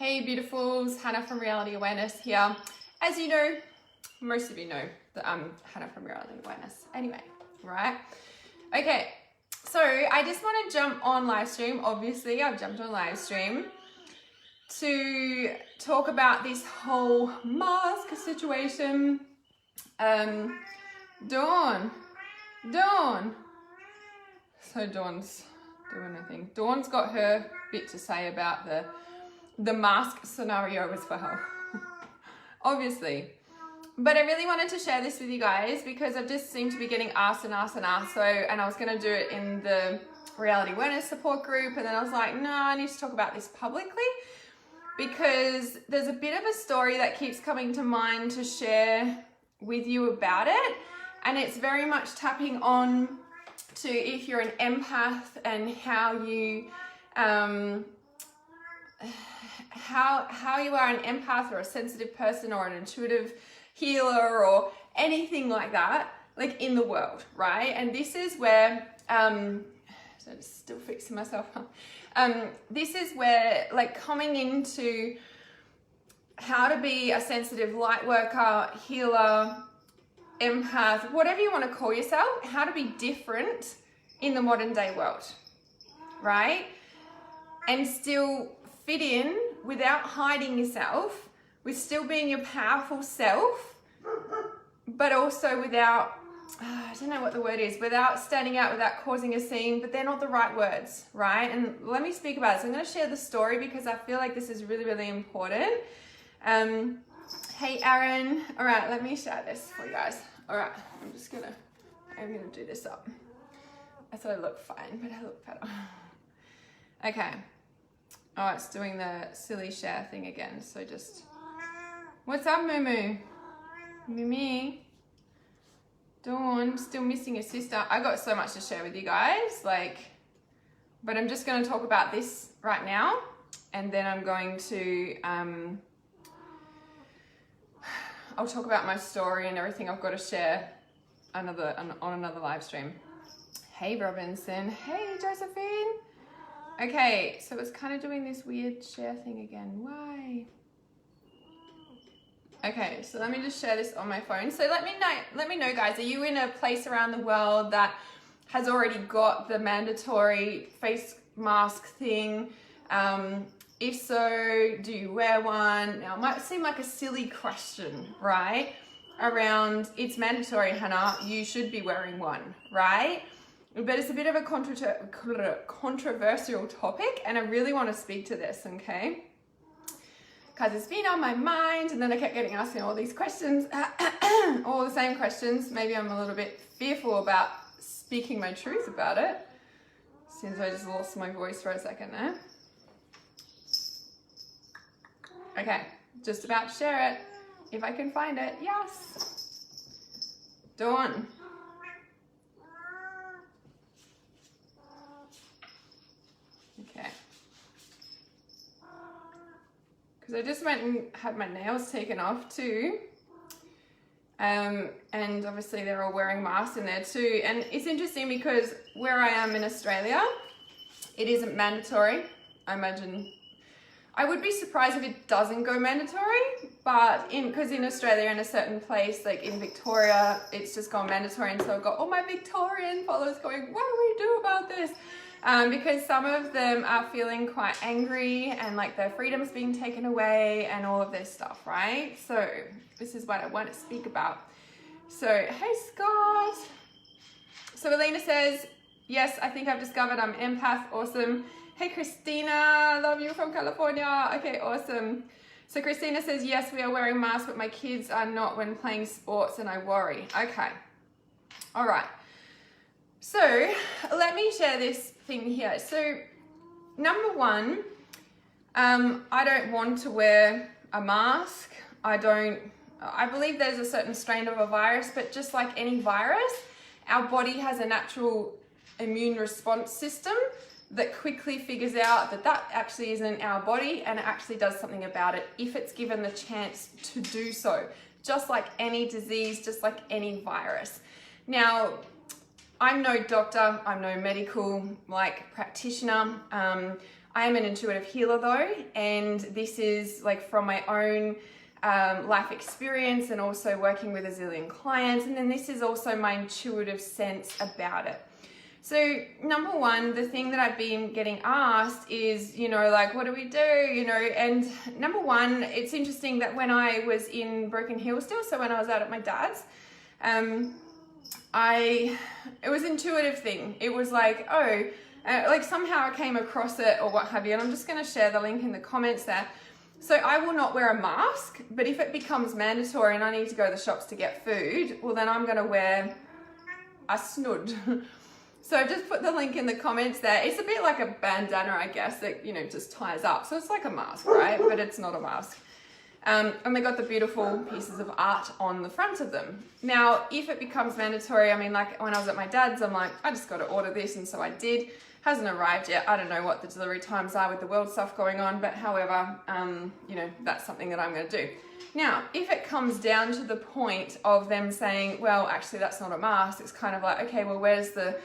Hey beautifuls, Hannah from Reality Awareness here. As you know, most of you know that I'm Hannah from Reality Awareness. Anyway, right? Okay, so I just want to jump on live stream. Obviously, I've jumped on live stream to talk about this whole mask situation. Dawn. So Dawn's doing a thing. Dawn's got her bit to say about the mask scenario as well. Obviously. But I really wanted to share this with you guys because I've just seemed to be getting asked. And I was going to do it in the Reality Awareness support group. And then I was like, no, I need to talk about this publicly because there's a bit of a story that keeps coming to mind to share with you about it. And it's very much tapping on to if you're an empath and how you how you are an empath or a sensitive person or an intuitive healer or anything like that, like in the world, right? And this is where so I'm still fixing myself. This is where, like, coming into how to be a sensitive light worker, healer, empath, whatever you want to call yourself, how to be different in the modern day world, right? And still fit in without hiding yourself, with still being your powerful self, but also without, I don't know what the word is, without standing out, without causing a scene, but they're not the right words, right? And let me speak about it. So I'm going to share the story because I feel like this is really, really important. Hey, Aaron. All right, let me share this for you guys. All right, I'm going to do this up. I thought I looked fine, but I look better. Okay. Oh, it's doing the silly share thing again. So just, what's up, Moo? Mimi? Dawn, still missing your sister. I got so much to share with you guys, but I'm just going to talk about this right now. And then I'm going to, I'll talk about my story and everything I've got to share on another live stream. Hey, Robinson. Hey, Josephine. Okay, so it's kind of doing this weird share thing again. Why? Okay, so let me just share this on my phone. So let me know, guys, are you in a place around the world that has already got the mandatory face mask thing? If so, do you wear one? Now, it might seem like a silly question, right? Around, it's mandatory, Hannah, you should be wearing one, right? But it's a bit of a controversial topic, and I really want to speak to this, okay? Because it's been on my mind, and then I kept getting asked all these questions, all the same questions. Maybe I'm a little bit fearful about speaking my truth about it, since I just lost my voice for a second there. Okay, just about to share it, if I can find it. Yes. Dawn. Okay. Because I just went and had my nails taken off too. And obviously they're all wearing masks in there too. And it's interesting because where I am in Australia, it isn't mandatory. I imagine, I would be surprised if it doesn't go mandatory, but because in Australia, in a certain place, like in Victoria, it's just gone mandatory. And so I've got all my Victorian followers going, what do we do about this? Because some of them are feeling quite angry and like their freedom's being taken away and all of this stuff, right? So this is what I want to speak about. So, hey, Scott. So Alina says, yes, I think I've discovered I'm empath. Awesome. Hey, Christina, love you from California. Okay, awesome. So Christina says, yes, we are wearing masks, but my kids are not when playing sports and I worry. Okay. All right. So let me share this thing here. So number one, I don't want to wear a mask. I believe there's a certain strain of a virus, but just like any virus, our body has a natural immune response system that quickly figures out that that actually isn't our body and it actually does something about it if it's given the chance to do so. Just like any disease, just like any virus. Now, I'm no doctor, I'm no medical practitioner. I am an intuitive healer though, and this is like from my own life experience and also working with a zillion clients. And then this is also my intuitive sense about it. So number one, the thing that I've been getting asked is, you know, like, what do we do? You know, and number one, it's interesting that when I was in Broken Hill still, so when I was out at my dad's, it was an intuitive thing. It was like, like somehow I came across it or what have you. And I'm just going to share the link in the comments there. So I will not wear a mask, but if it becomes mandatory and I need to go to the shops to get food, well, then I'm going to wear a snood. So I've just put the link in the comments there. It's a bit like a bandana, I guess, that, you know, just ties up. So it's like a mask, right? But it's not a mask. And they got the beautiful pieces of art on the front of them. Now, if it becomes mandatory, I mean, like when I was at my dad's, I'm like, I just got to order this. And so I did. Hasn't arrived yet. I don't know what the delivery times are with the world stuff going on. But however, you know, that's something that I'm going to do. Now, if it comes down to the point of them saying, well, actually, that's not a mask. It's kind of like, okay, well, where's the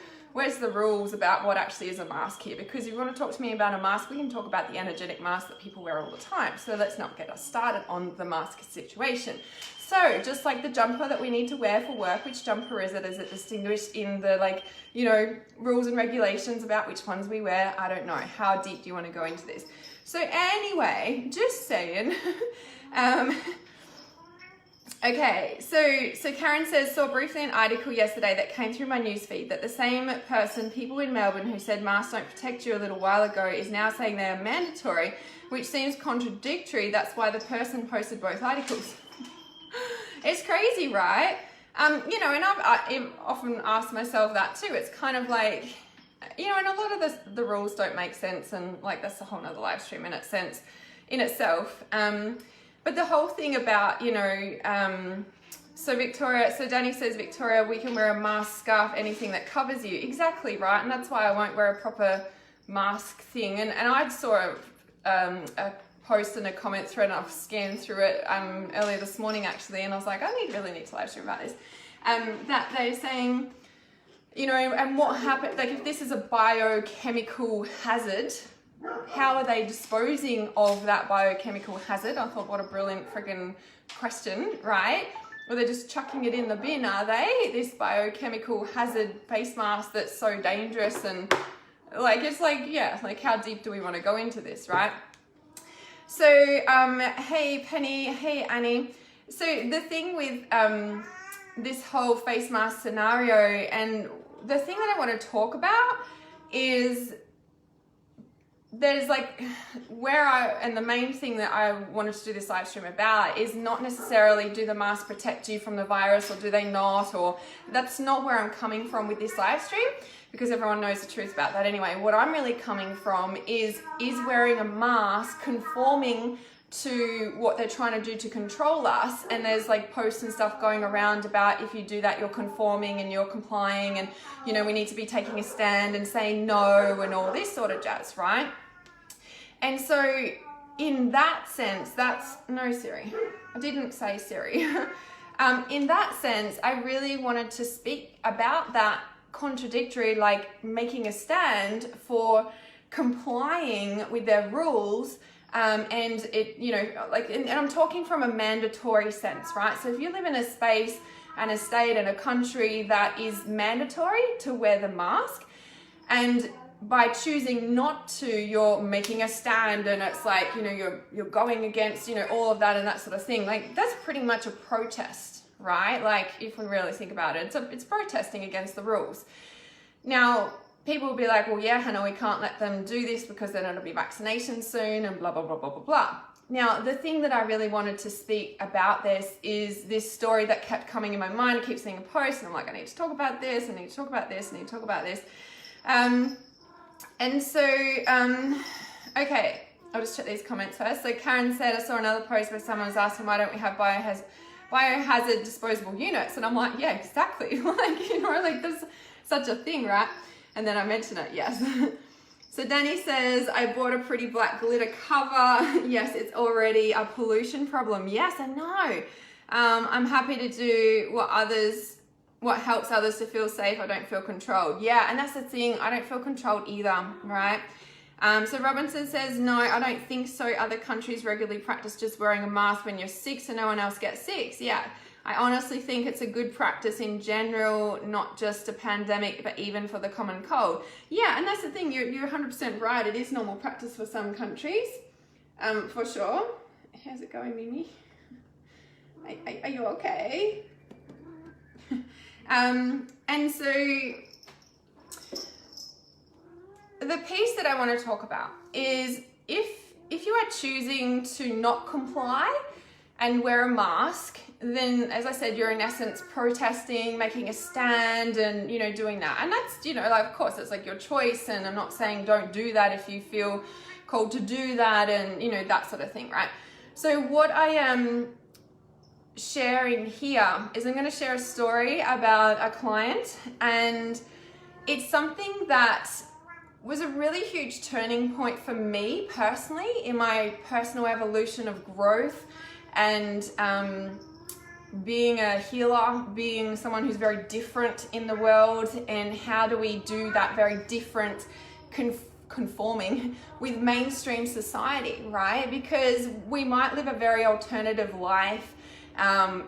rules about what actually is a mask here? Because if you want to talk to me about a mask, we can talk about the energetic mask that people wear all the time. So let's not get us started on the mask situation. So just like the jumper that we need to wear for work, which jumper is it? Is it distinguished in the, like, you know, rules and regulations about which ones we wear? I don't know. How deep do you want to go into this? So anyway, just saying. Okay, so Karen says, saw briefly an article yesterday that came through my newsfeed that the same person, people in Melbourne who said masks don't protect you a little while ago, is now saying they are mandatory, which seems contradictory. That's why the person posted both articles. It's crazy, right? You know, and I've often asked myself that too. It's kind of like, you know, and a lot of the rules don't make sense, and like that's a whole nother live stream in itself. But the whole thing about, you know, so Danny says, Victoria, we can wear a mask, scarf, anything that covers you. Exactly, right? And that's why I won't wear a proper mask thing. And I saw a post and a comment thread, and I've scanned through it earlier this morning, actually, and I was like, I really need to live stream about this. That they're saying, you know, and what happened, like if this is a biochemical hazard, how are they disposing of that biochemical hazard? I thought, what a brilliant friggin' question, right? Or they're just chucking it in the bin, are they? This biochemical hazard face mask that's so dangerous, and like, it's like, yeah, like how deep do we want to go into this, right? So, hey Penny, hey Annie. So the thing with this whole face mask scenario, and the thing that I want to talk about is there's like and the main thing that I wanted to do this live stream about is not necessarily do the masks protect you from the virus or do they not, or that's not where I'm coming from with this live stream, because everyone knows the truth about that anyway. What I'm really coming from is wearing a mask conforming to what they're trying to do to control us. And there's like posts and stuff going around about if you do that, you're conforming and you're complying, and you know, we need to be taking a stand and saying no and all this sort of jazz, right? And so in that sense, no Siri, I didn't say Siri. In that sense, I really wanted to speak about that contradictory, like making a stand for complying with their rules. And it, you know, like, and I'm talking from a mandatory sense, right? So if you live in a space and a state and a country that is mandatory to wear the mask, and by choosing not to, you're making a stand, and it's like, you know, you're going against, you know, all of that and that sort of thing. Like, that's pretty much a protest, right? Like, if we really think about it, it's protesting against the rules. Now, people will be like, well, yeah, Hannah, we can't let them do this because then it'll be vaccination soon and blah, blah, blah, blah, blah, blah. Now, the thing that I really wanted to speak about this is this story that kept coming in my mind. I keep seeing a post and I'm like, I need to talk about this, I need to talk about this, I need to talk about this. And so, okay, I'll just check these comments first. So Karen said, I saw another post where someone was asking, why don't we have biohazard disposable units? And I'm like, yeah, exactly. Like, you know, like there's such a thing, right? And then I mention it, yes. So Danny says, I bought a pretty black glitter cover. Yes, it's already a pollution problem. Yes, I know. I'm happy to do what helps others to feel safe. I don't feel controlled. Yeah, and that's the thing. I don't feel controlled either, right? So Robinson says, no, I don't think so. Other countries regularly practice just wearing a mask when you're sick so no one else gets sick. Yeah, I honestly think it's a good practice in general, not just a pandemic, but even for the common cold. Yeah, and that's the thing, you're 100% right. It is normal practice for some countries, for sure. How's it going, Mimi? Are you okay? And so the piece that I want to talk about is if you are choosing to not comply and wear a mask, then as I said, you're in essence protesting, making a stand, and doing that. And that's like, of course it's like your choice, and I'm not saying don't do that if you feel called to do that, and that sort of thing, right? So what I am sharing here is I'm going to share a story about a client, and it's something that was a really huge turning point for me personally in my personal evolution of growth and being a healer, being someone who's very different in the world, and how do we do that very different conforming with mainstream society, right? Because we might live a very alternative life,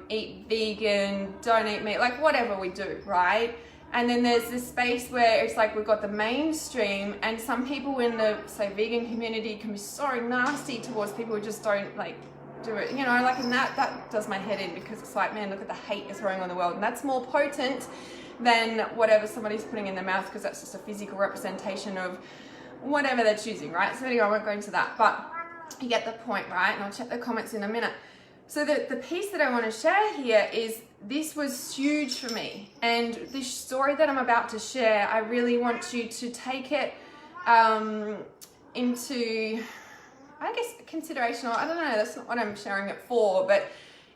eat vegan, don't eat meat, like whatever we do, right? And then there's this space where it's like we've got the mainstream, and some people in the, say, vegan community can be so nasty towards people who just don't like do it, like, and that does my head in, because it's like, man, look at the hate you're throwing on the world, and that's more potent than whatever somebody's putting in their mouth, because that's just a physical representation of whatever they're choosing, right? So anyway, I won't go into that, but you get the point, right? And I'll check the comments in a minute. So the piece that I want to share here is, this was huge for me, and this story that I'm about to share, I really want you to take it into, I guess, consideration, or I don't know, that's not what I'm sharing it for, but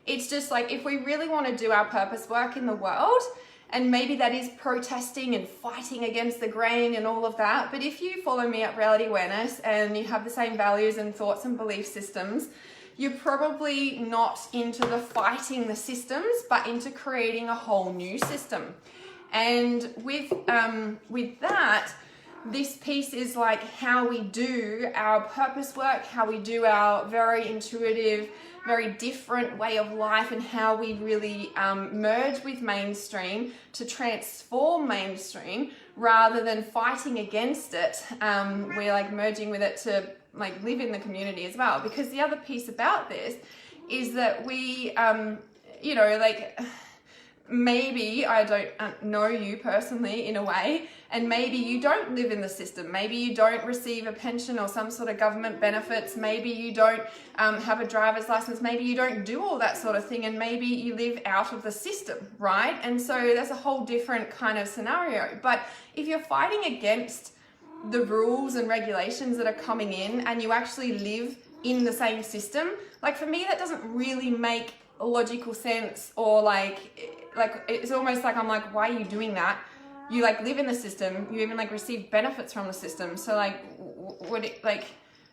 it's just like, if we really want to do our purpose work in the world, and maybe that is protesting and fighting against the grain and all of that, but if you follow me at Reality Awareness and you have the same values and thoughts and belief systems, you're probably not into the fighting the systems, but into creating a whole new system. And with that, this piece is like how we do our purpose work, how we do our very intuitive, very different way of life, and how we really merge with mainstream to transform mainstream rather than fighting against it. We're like merging with it to like live in the community as well. Because the other piece about this is that we, like, maybe I don't know you personally in a way, and maybe you don't live in the system, maybe you don't receive a pension or some sort of government benefits, maybe you don't have a driver's license, maybe you don't do all that sort of thing, and maybe you live out of the system, right? And so that's a whole different kind of scenario. But if you're fighting against the rules and regulations that are coming in, and you actually live in the same system, like, for me that doesn't really make logical sense, or like it's almost like I'm like, why are you doing that? You like live in the system, you even like receive benefits from the system, so like would it, like,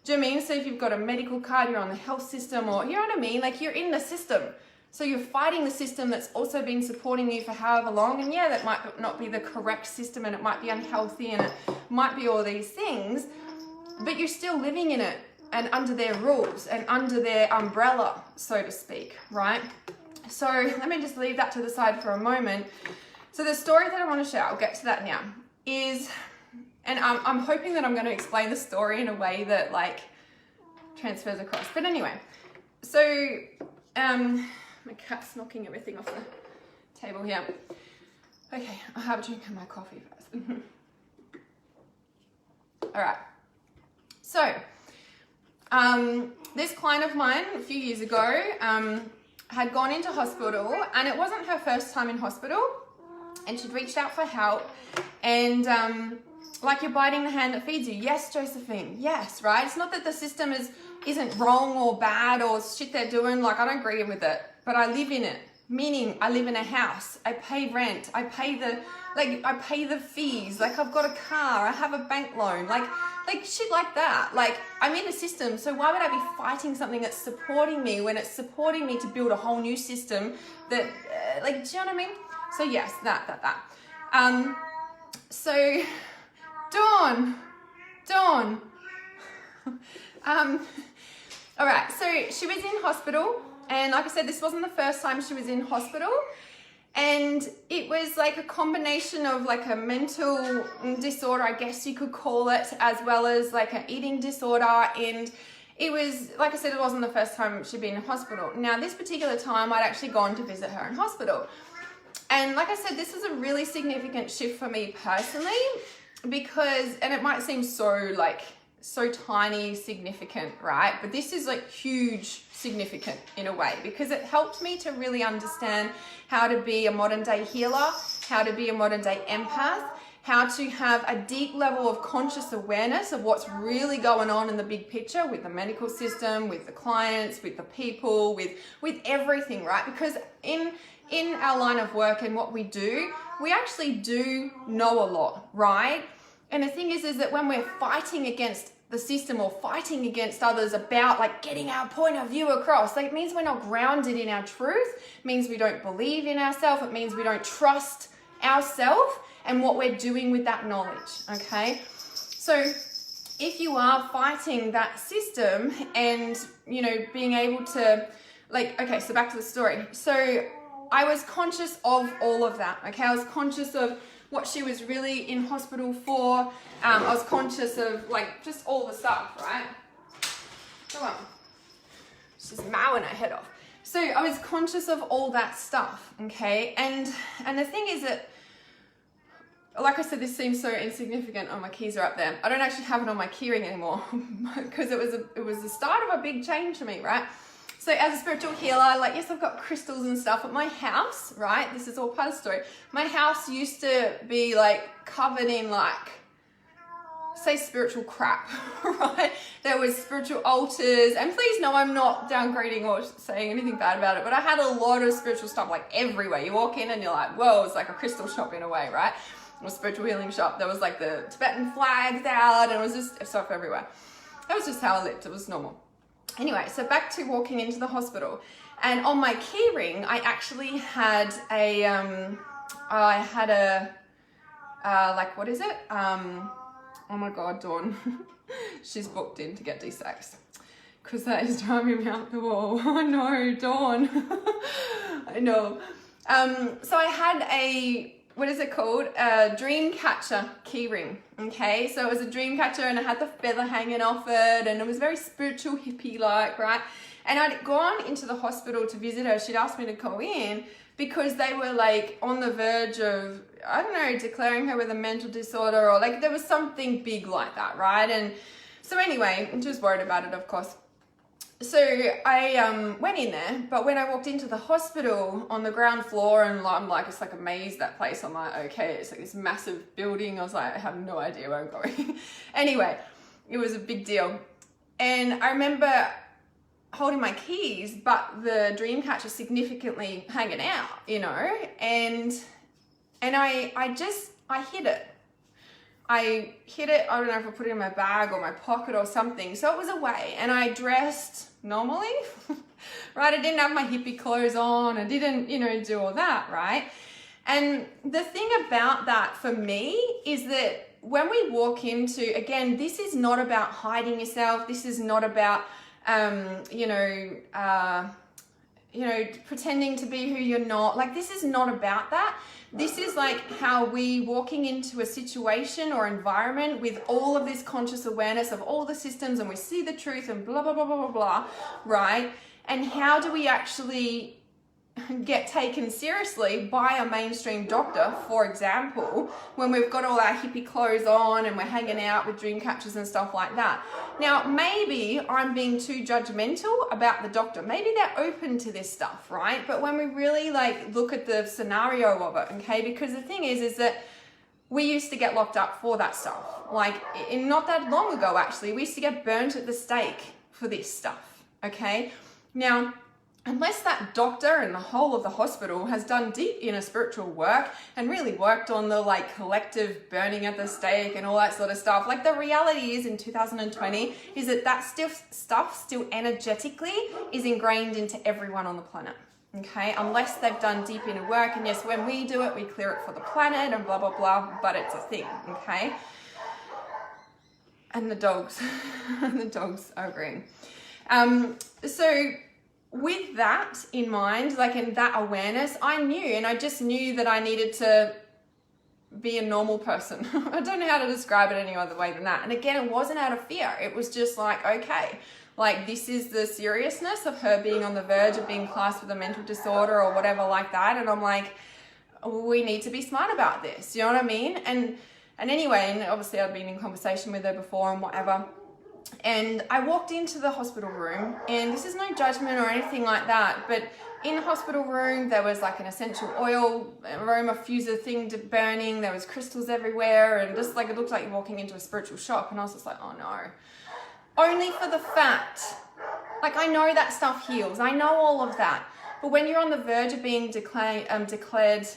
do you know what I mean? So if you've got a medical card, you're on the health system, or you know what I mean, like you're in the system, so you're fighting the system that's also been supporting you for however long. And yeah, that might not be the correct system, and it might be unhealthy, and it might be all these things, but you're still living in it and under their rules and under their umbrella, so to speak, right? So let me just leave that to the side for a moment. So the story that I want to share, I'll get to that now, is, and I'm hoping that I'm going to explain the story in a way that like transfers across. But anyway, so my cat's knocking everything off the table here. Okay, I'll have a drink of my coffee first. All right. So this client of mine a few years ago had gone into hospital, and it wasn't her first time in hospital, and she'd reached out for help, and like, you're biting the hand that feeds you. Yes, Josephine, yes, right? It's not that the system isn't wrong or bad or shit they're doing, like, I don't agree with it, but I live in it, meaning I live in a house, I pay rent, I pay the fees, like I've got a car, I have a bank loan, like shit like that. Like, I'm in a system, so why would I be fighting something that's supporting me when it's supporting me to build a whole new system that, like, do you know what I mean? So yes, that. So, Dawn, All right, so she was in hospital, and like I said, this wasn't the first time she was in hospital. And it was like a combination of like a mental disorder, I guess you could call it, as well as like an eating disorder. And it was, like I said, it wasn't the first time she'd been in hospital. Now, this particular time, I'd actually gone to visit her in hospital. And like I said, this is a really significant shift for me personally, because, and it might seem so tiny, significant, right? But this is like huge, significant in a way, because it helped me to really understand how to be a modern day healer, how to be a modern day empath, how to have a deep level of conscious awareness of what's really going on in the big picture with the medical system, with the clients, with the people, with everything, right? Because in our line of work and what we do, we actually do know a lot, right? And the thing is that when we're fighting against the system or fighting against others about like getting our point of view across, like, it means we're not grounded in our truth. It means we don't believe in ourselves. It means we don't trust ourselves and what we're doing with that knowledge, okay? So if you are fighting that system and, you know, being able to, like, okay, so back to the story. So I was conscious of all of that, okay? I was conscious of what she was really in hospital for. I was conscious of like just all the stuff, right? Come on. She's mowing her head off. So I was conscious of all that stuff, okay? And the thing is that, like I said, this seems so insignificant. Oh, my keys are up there. I don't actually have it on my keyring anymore because it was the start of a big change for me, right? So as a spiritual healer, like, yes, I've got crystals and stuff at my house, right? This is all part of the story. My house used to be like covered in like, say, spiritual crap, right? There was spiritual altars, and please know I'm not downgrading or saying anything bad about it, but I had a lot of spiritual stuff like everywhere. You walk in and you're like, whoa, it's like a crystal shop in a way, right? Or a spiritual healing shop. There was like the Tibetan flags out, and it was just stuff everywhere. That was just how I lived. It was normal. Anyway, so back to walking into the hospital, and on my keyring, I actually had like, what is it? Oh my God, Dawn, she's booked in to get desexed because that is driving me out the wall. Oh no, Dawn, I know. So I had a, what is it called? A dream catcher keyring. Okay, so it was a dream catcher, and I had the feather hanging off it, and it was very spiritual, hippie-like, right? And I'd gone into the hospital to visit her. She'd asked me to go in because they were like on the verge of, I don't know, declaring her with a mental disorder, or like there was something big like that, right? And so anyway, I'm just worried about it, of course. So I went in there, but when I walked into the hospital on the ground floor, and I'm like, it's like a maze, that place. I'm like, okay, it's like this massive building. I was like, I have no idea where I'm going. Anyway, it was a big deal. And I remember holding my keys, but the dream catcher significantly hanging out, you know, and I hid it. I hid it, I don't know if I put it in my bag or my pocket or something. So it was away, and I dressed normally, right? I didn't have my hippie clothes on. I didn't, you know, do all that, right? And the thing about that for me is that when we walk into, again, this is not about hiding yourself. This is not about, pretending to be who you're not. Like, this is not about that. This is like how we walking into a situation or environment with all of this conscious awareness of all the systems, and we see the truth and blah, blah, blah, blah, blah, blah, right? And how do we actually get taken seriously by a mainstream doctor, for example, when we've got all our hippie clothes on and we're hanging out with dream catchers and stuff like that? Now, maybe I'm being too judgmental about the doctor. Maybe they're open to this stuff, right? But when we really like look at the scenario of it, okay, because the thing is that we used to get locked up for that stuff. Like, not that long ago, actually, we used to get burnt at the stake for this stuff, okay? Now, unless that doctor and the whole of the hospital has done deep inner spiritual work and really worked on the like collective burning at the stake and all that sort of stuff, like the reality is in 2020 is that stuff still energetically is ingrained into everyone on the planet. Okay, unless they've done deep inner work, and yes, when we do it, we clear it for the planet and blah, blah, blah, but it's a thing, okay? And the dogs, the dogs are agreeing. So with that in mind, like in that awareness, I knew, and I just knew that I needed to be a normal person. I don't know how to describe it any other way than that. And again, it wasn't out of fear. It was just like, okay, like this is the seriousness of her being on the verge of being classed with a mental disorder or whatever like that. And I'm like, we need to be smart about this. You know what I mean? And anyway, and obviously I'd been in conversation with her before and whatever. And I walked into the hospital room, and this is no judgment or anything like that, but in the hospital room, there was like an essential oil aroma fuser thing burning. There was crystals everywhere, and just like, it looked like you're walking into a spiritual shop. And I was just like, oh no. Only for the fact, like I know that stuff heals. I know all of that. But when you're on the verge of being declared,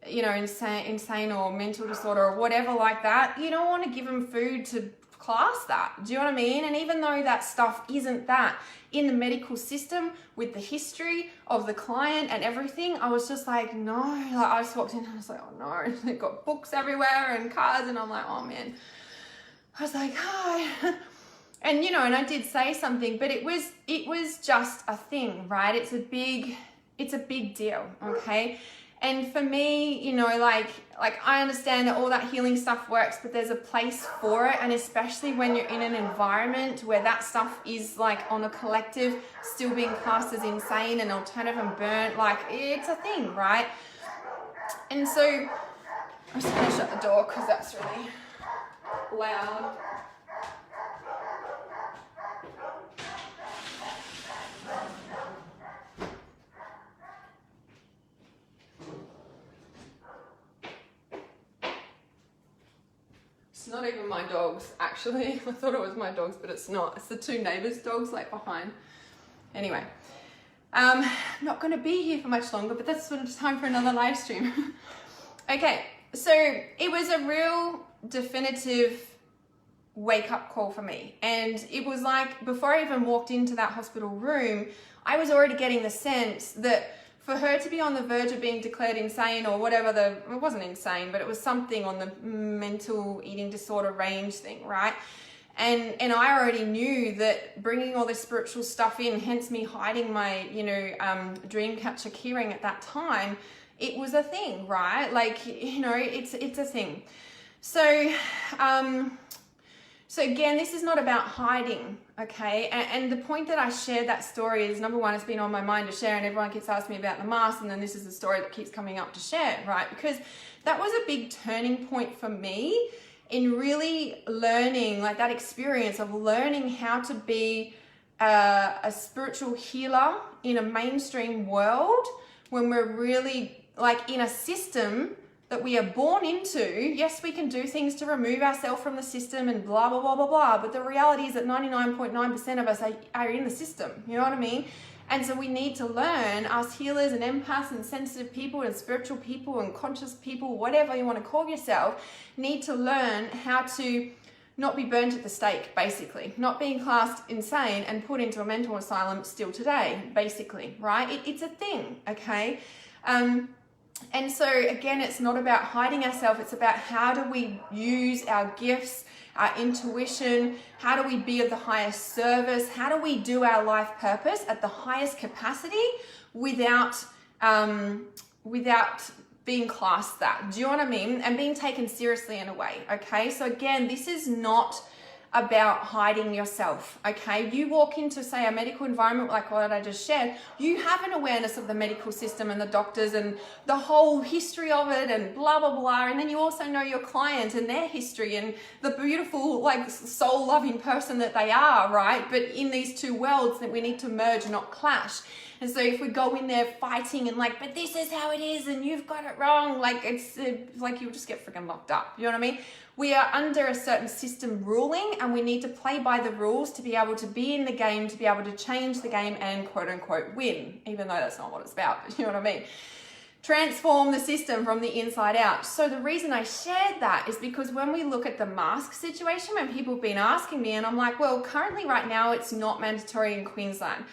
you know, insane or mental disorder or whatever like that, you don't want to give them food to class that. Do you know what I mean? And even though that stuff isn't that, in the medical system with the history of the client and everything, I was just like, no. Like I just walked in and I was like, oh no. They've got books everywhere and cards, and I'm like, oh man. I was like, hi. And you know, and I did say something, but it was just a thing, right? It's a big deal, okay? And for me, you know, like I understand that all that healing stuff works, but there's a place for it. And especially when you're in an environment where that stuff is like on a collective still being classed as insane and alternative and burnt, like it's a thing, right? And so I'm just gonna shut the door because that's really loud. It's not even my dogs, actually. I thought it was my dogs, but it's not. It's the two neighbors' dogs, like behind. Anyway, I'm not going to be here for much longer, but that's sort of time for another live stream. Okay, so it was a real definitive wake-up call for me. And it was like, before I even walked into that hospital room, I was already getting the sense that for her to be on the verge of being declared insane or whatever, it wasn't insane, but it was something on the mental eating disorder range thing, right? And I already knew that bringing all this spiritual stuff in, hence me hiding my, you know, dream catcher keyring at that time, it was a thing, right? Like, you know, it's a thing. So, so again, this is not about hiding, okay? And the point that I shared that story is, number one, it's been on my mind to share, and everyone keeps asking me about the mask, and then this is the story that keeps coming up to share, right? Because that was a big turning point for me in really learning, like that experience of learning how to be a spiritual healer in a mainstream world when we're really like in a system that we are born into. Yes, we can do things to remove ourselves from the system and blah, blah, blah, blah, blah. But the reality is that 99.9% of us are in the system. You know what I mean? And so we need to learn, us healers and empaths and sensitive people and spiritual people and conscious people, whatever you want to call yourself, need to learn how to not be burnt at the stake, basically. Not being classed insane and put into a mental asylum still today, basically, right? It's a thing, okay? And so again, it's not about hiding ourselves. It's about how do we use our gifts, our intuition, how do we be of the highest service, how do we do our life purpose at the highest capacity without being classed that. Do you know what I mean? And being taken seriously in a way, okay? So again, this is not about hiding yourself, okay? You walk into, say, a medical environment like what I just shared, you have an awareness of the medical system and the doctors and the whole history of it and blah, blah, blah. And then you also know your client and their history and the beautiful, like, soul-loving person that they are, right? But in these two worlds that we need to merge, not clash. And so if we go in there fighting and like, but this is how it is and you've got it wrong, like it's like you'll just get freaking locked up. You know what I mean? We are under a certain system ruling and we need to play by the rules to be able to be in the game, to be able to change the game and quote unquote win, even though that's not what it's about, but you know what I mean? Transform the system from the inside out. So the reason I shared that is because when we look at the mask situation, when people have been asking me and I'm like, well, currently right now it's not mandatory in Queensland.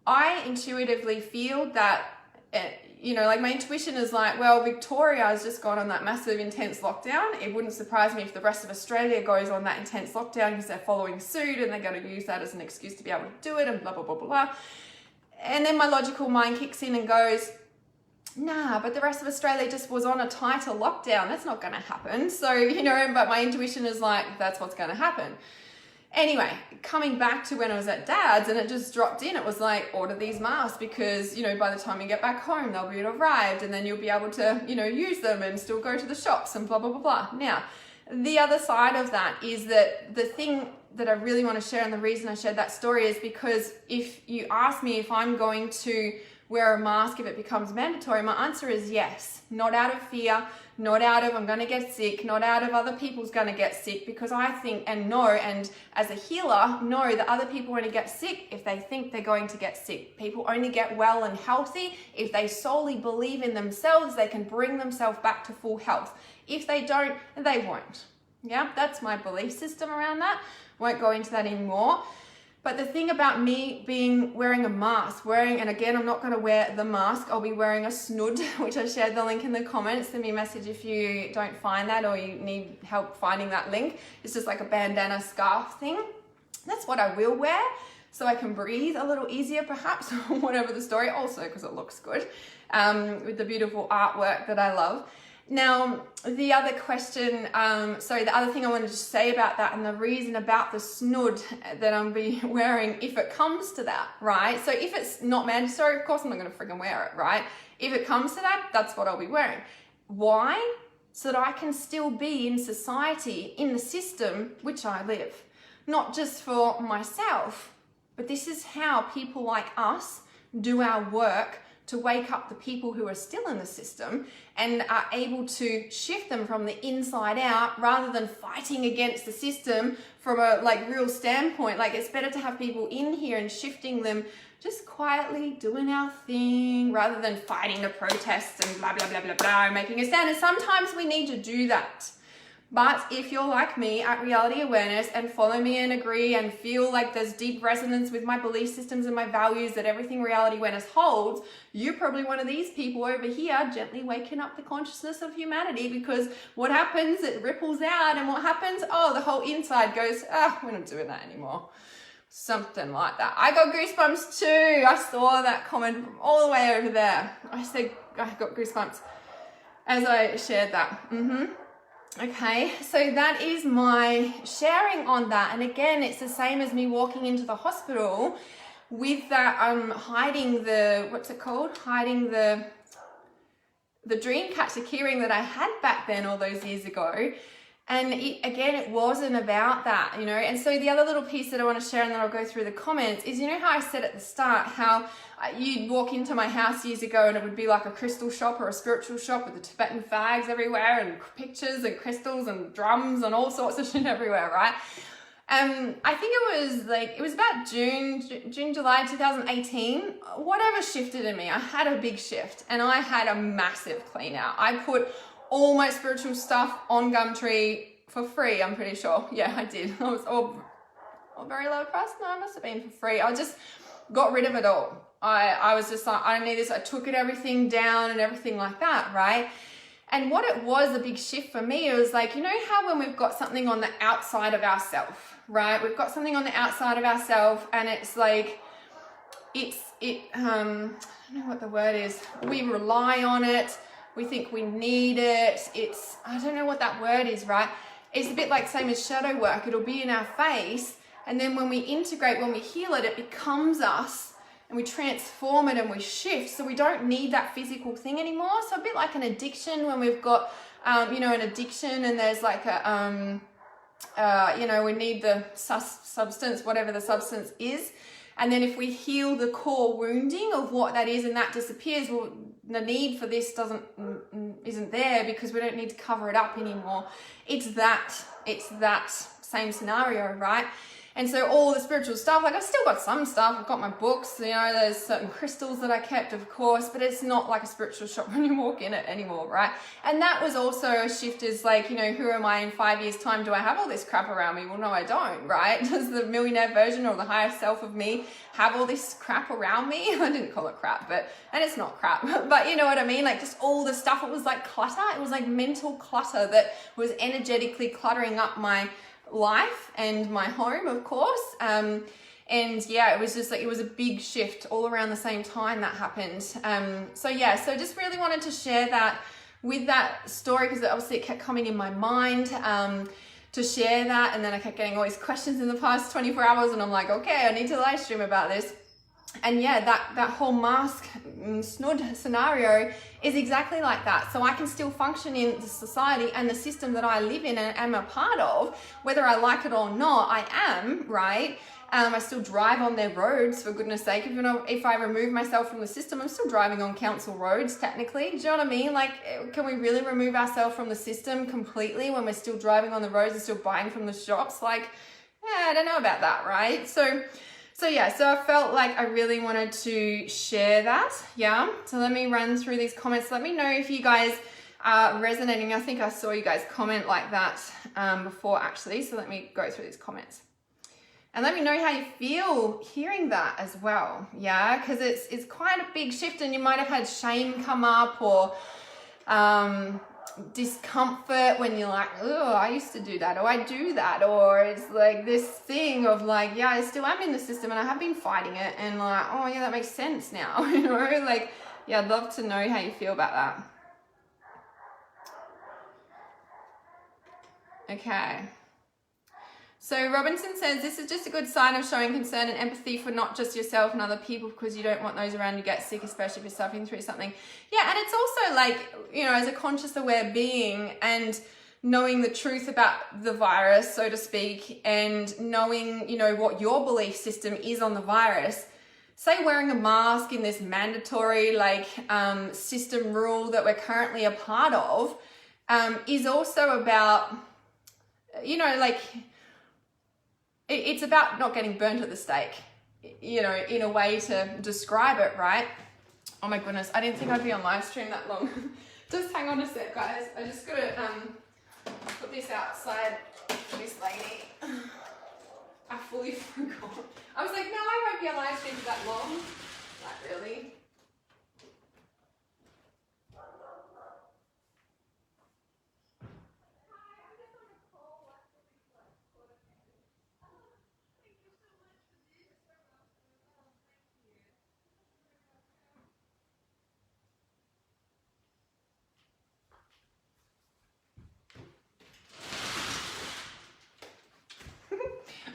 I intuitively feel that you know, like my intuition is like, well, Victoria has just gone on that massive intense lockdown. It wouldn't surprise me if the rest of Australia goes on that intense lockdown because they're following suit and they're going to use that as an excuse to be able to do it and blah, blah, blah, blah, blah. And then my logical mind kicks in and goes, nah, but the rest of Australia just was on a tighter lockdown. That's not going to happen. So, you know, but my intuition is like, that's what's going to happen. Anyway, coming back to when I was at Dad's and it just dropped in, it was like, order these masks because, you know, by the time you get back home, they'll be arrived and then you'll be able to, you know, use them and still go to the shops and blah, blah, blah, blah. Now, the other side of that is that the thing that I really want to share and the reason I shared that story is because if you ask me if I'm going to wear a mask if it becomes mandatory, my answer is yes. Not out of fear, not out of I'm going to get sick, not out of other people's going to get sick, because I think and know, and as a healer, know that other people only get sick if they think they're going to get sick. People only get well and healthy if they solely believe in themselves, they can bring themselves back to full health. If they don't, they won't. Yeah, that's my belief system around that. Won't go into that anymore. But the thing about me wearing a mask, and again, I'm not going to wear the mask, I'll be wearing a snood, which I shared the link in the comments. Send me a message if you don't find that or you need help finding that link. It's just like a bandana scarf thing. That's what I will wear, so I can breathe a little easier perhaps, whatever the story, also because it looks good, with the beautiful artwork that I love. Now, the other question, the other thing I wanted to say about that and the reason about the snood that I'm be wearing if it comes to that, right? So if it's not mandatory, of course I'm not going to freaking wear it, right? If it comes to that, that's what I'll be wearing. Why? So that I can still be in society, in the system which I live. Not just for myself, but this is how people like us do our work to wake up the people who are still in the system and are able to shift them from the inside out rather than fighting against the system from a real standpoint. Like, it's better to have people in here and shifting them just quietly doing our thing rather than fighting the protests and blah, blah, blah, blah, blah, making a stand. And sometimes we need to do that. But if you're like me at Reality Awareness and follow me and agree and feel like there's deep resonance with my belief systems and my values that everything Reality Awareness holds, you're probably one of these people over here gently waking up the consciousness of humanity, because what happens, it ripples out, and what happens? Oh, the whole inside goes, we're not doing that anymore. Something like that. I got goosebumps too. I saw that comment from all the way over there. I got goosebumps as I shared that. Okay, so that is my sharing on that. And again, it's the same as me walking into the hospital with that hiding the, hiding the dream catcher keyring that I had back then all those years ago. And it wasn't about that, you know. And so the other little piece that I want to share, and then I'll go through the comments, is, you know how I said at the start how you'd walk into my house years ago and it would be like a crystal shop or a spiritual shop with the Tibetan flags everywhere and pictures and crystals and drums and all sorts of shit everywhere, right? I think it was about June, July 2018, whatever shifted in me. I had a big shift and I had a massive clean out. I put all my spiritual stuff on Gumtree for free, I'm pretty sure. Yeah, I did. I was all very low price. No, it must have been for free. I just got rid of it all. I was just like, I don't need this. I took everything down and everything like that, right? And what it was, a big shift for me, it was like, you know how when we've got something on the outside of ourselves, right? We've got something on the outside of ourselves and it's like, I don't know what the word is. We rely on it. We think we need it. I don't know what that word is, right? It's a bit like same as shadow work. It'll be in our face. And then when we integrate, when we heal it, it becomes us and we transform it and we shift. So we don't need that physical thing anymore. So a bit like an addiction when we've got, an addiction and there's like we need the substance, whatever the substance is. And then if we heal the core wounding of what that is and that disappears, well, the need for this isn't there because we don't need to cover it up anymore. It's that same scenario, right? And so all the spiritual stuff, like I've still got some stuff. I've got my books, you know, there's certain crystals that I kept, of course, but it's not like a spiritual shop when you walk in it anymore, right? And that was also a shift, is like, you know, who am I in 5 years' time? Do I have all this crap around me? Well, no, I don't, right? Does the millionaire version or the higher self of me have all this crap around me? I didn't call it crap, and it's not crap, but you know what I mean? Like just all the stuff, it was like clutter. It was like mental clutter that was energetically cluttering up my life and my home, of course. And yeah, it was just like, it was a big shift all around the same time that happened. So yeah, so just really wanted to share that with that story, because obviously it kept coming in my mind, to share that. And then I kept getting all these questions in the past 24 hours and I'm like, okay, I need to live stream about this. And yeah, that whole mask snood scenario is exactly like that. So I can still function in the society and the system that I live in and am a part of, whether I like it or not, I am, right? I still drive on their roads, for goodness sake. If I remove myself from the system, I'm still driving on council roads, technically. Do you know what I mean? Like, can we really remove ourselves from the system completely when we're still driving on the roads and still buying from the shops? Like, yeah, I don't know about that, right? So yeah, so I felt like I really wanted to share that. Yeah. So let me run through these comments. Let me know if you guys are resonating. I think I saw you guys comment like that before, actually. So let me go through these comments. And let me know how you feel hearing that as well. Yeah, because it's quite a big shift, and you might have had shame come up, or discomfort when you're like, oh, I used to do that, or I do that, or it's like this thing of like, yeah, I still am in the system and I have been fighting it, and like, oh yeah, that makes sense now. You know, like, yeah, I'd love to know how you feel about that. Okay. So Robinson says, this is just a good sign of showing concern and empathy for not just yourself and other people, because you don't want those around you to get sick, especially if you're suffering through something. Yeah, and it's also like, you know, as a conscious aware being and knowing the truth about the virus, so to speak, and knowing, you know, what your belief system is on the virus. Say wearing a mask in this mandatory like system rule that we're currently a part of is also about, you know, like, it's about not getting burnt at the stake, you know, in a way to describe it, right? Oh my goodness, I didn't think I'd be on live stream that long. Just hang on a sec, guys. I just gotta put this outside for this lady. I fully forgot. I was like, no, I won't be on live stream for that long. Not really.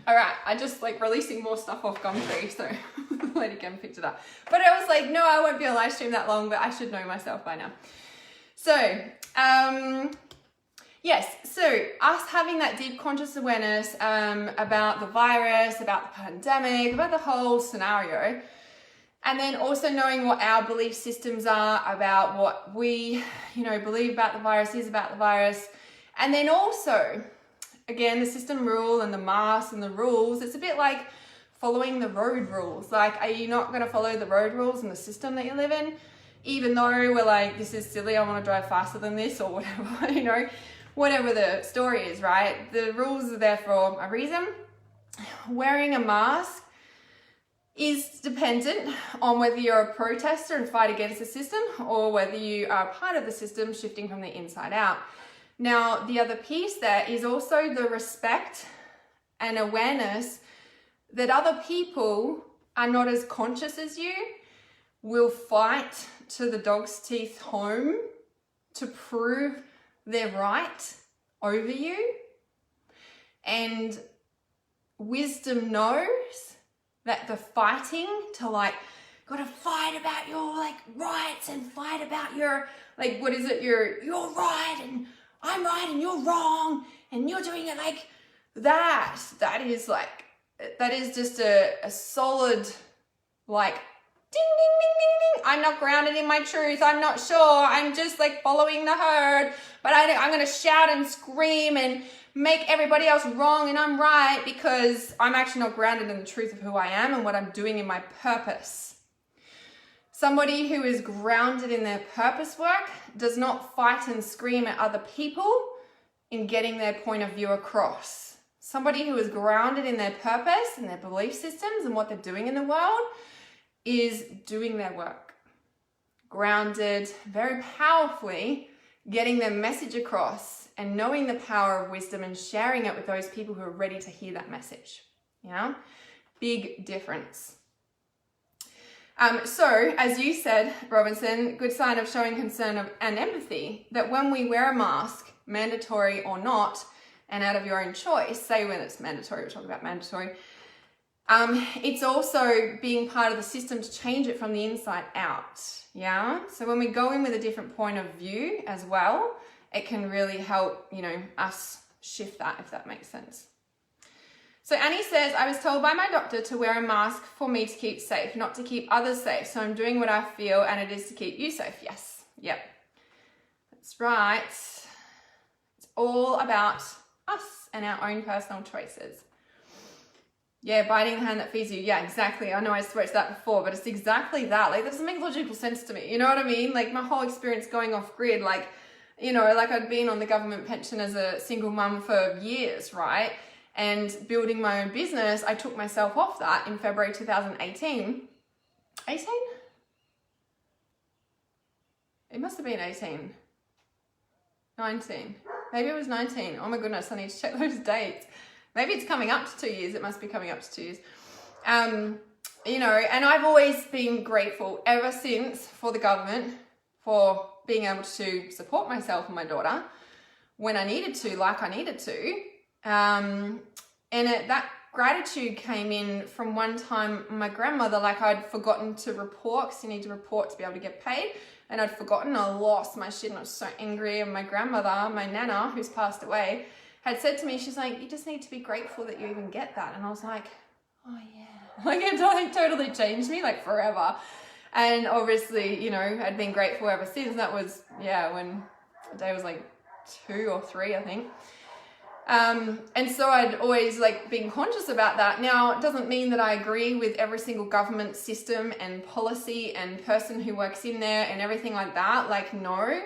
All right, I just like releasing more stuff off Gumtree, so Lady Gum picked it up. But I was like, no, I won't be on live stream that long, but I should know myself by now. So, yes, so us having that deep conscious awareness about the virus, about the pandemic, about the whole scenario, and then also knowing what our belief systems are about what we, you know, believe about the virus, is about the virus, and then also, again, the system rule and the mask and the rules, it's a bit like following the road rules. Like, are you not going to follow the road rules in the system that you live in? Even though we're like, this is silly, I want to drive faster than this, or whatever, you know, whatever the story is, right? The rules are there for a reason. Wearing a mask is dependent on whether you're a protester and fight against the system, or whether you are part of the system shifting from the inside out. Now, the other piece there is also the respect and awareness that other people are not as conscious as you, will fight to the dog's teeth home to prove they're right over you. And wisdom knows that the fighting to like, gotta fight about your like rights and fight about your, like, what is it? You're right and I'm right and you're wrong and you're doing it like that. That is just a solid like Ding, ding, ding, ding, ding. I'm not grounded in my truth. I'm not sure. I'm just like following the herd. But I'm going to shout and scream and make everybody else wrong and I'm right because I'm actually not grounded in the truth of who I am and what I'm doing in my purpose. Somebody who is grounded in their purpose work does not fight and scream at other people in getting their point of view across. Somebody who is grounded in their purpose and their belief systems and what they're doing in the world is doing their work. Grounded very powerfully, getting their message across and knowing the power of wisdom and sharing it with those people who are ready to hear that message. Yeah, big difference. So, as you said, Robinson, good sign of showing concern and empathy that when we wear a mask, mandatory or not, and out of your own choice, say when it's mandatory, we're talking about mandatory, it's also being part of the system to change it from the inside out. Yeah. So when we go in with a different point of view as well, it can really help, us shift that, if that makes sense. So Annie says, I was told by my doctor to wear a mask for me to keep safe, not to keep others safe. So I'm doing what I feel and it is to keep you safe. Yes. Yep. That's right. It's all about us and our own personal choices. Yeah, biting the hand that feeds you. Yeah, exactly. I know I switched that before, but it's exactly that. Like, that doesn't make logical sense to me. You know what I mean? Like, my whole experience going off grid, like I'd been on the government pension as a single mum for years, right? And building my own business, I took myself off that in February 2018. 18? It must have been 18. 19. Maybe it was 19. Oh my goodness, I need to check those dates. Maybe it's coming up to 2 years. It must be coming up to 2 years. And I've always been grateful ever since for the government for being able to support myself and my daughter when I needed to, like I needed to. That gratitude came in from one time my grandmother, like I'd forgotten to report, because you need to report to be able to get paid. And I'd forgotten, I lost my shit and I was so angry. And my grandmother, my nana, who's passed away, had said to me, she's like, you just need to be grateful that you even get that. And I was like, oh yeah. Like it totally changed me, like forever. And obviously, I'd been grateful ever since. That was, when the day was like 2 or 3, I think. And so I'd always been conscious about that. Now, it doesn't mean that I agree with every single government system and policy and person who works in there and everything like that. No,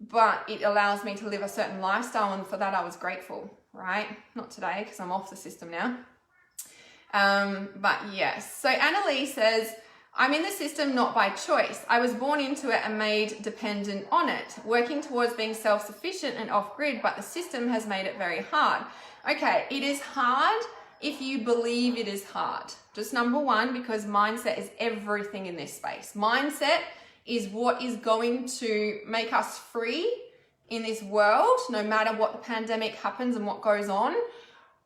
but it allows me to live a certain lifestyle, and for that I was grateful, right? Not today, because I'm off the system now. But yes. So Annalie says, I'm in the system not by choice. I was born into it and made dependent on it, working towards being self-sufficient and off-grid, but the system has made it very hard. Okay, it is hard if you believe it is hard. Just number one, because mindset is everything in this space. Mindset is what is going to make us free in this world, no matter what the pandemic happens and what goes on,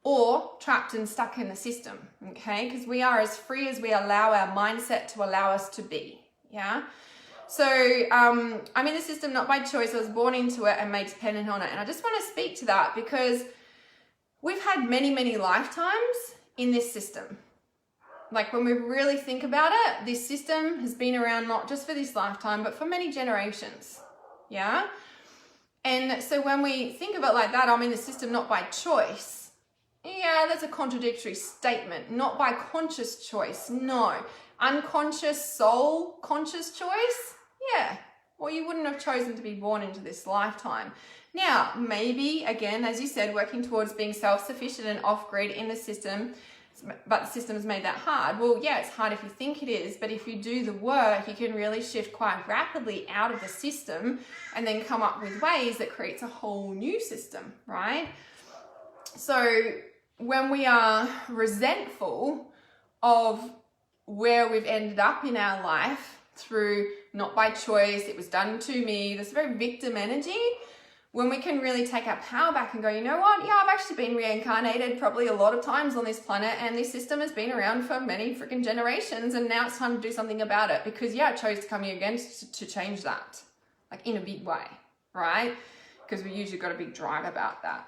or trapped and stuck in the system, okay? Because we are as free as we allow our mindset to allow us to be, yeah? So I'm in the system not by choice. I was born into it and made dependent on it. And I just want to speak to that because we've had many, many lifetimes in this system. When we really think about it, this system has been around not just for this lifetime, but for many generations, yeah? And so when we think of it like that, I'm in the system not by choice. Yeah, that's a contradictory statement. Not by conscious choice, no. Unconscious, soul conscious choice? Yeah. Well, you wouldn't have chosen to be born into this lifetime. Now, maybe, again, as you said, working towards being self-sufficient and off-grid in the system, but the system has made that hard. Well, yeah, it's hard if you think it is, but if you do the work, you can really shift quite rapidly out of the system and then come up with ways that creates a whole new system, right? So when we are resentful of where we've ended up in our life through not by choice, it was done to me, this very victim energy, when we can really take our power back and go, you know what? Yeah, I've actually been reincarnated probably a lot of times on this planet, and this system has been around for many freaking generations, and now it's time to do something about it because, I chose to come here again to change that, in a big way, right? Because we usually got a big drive about that.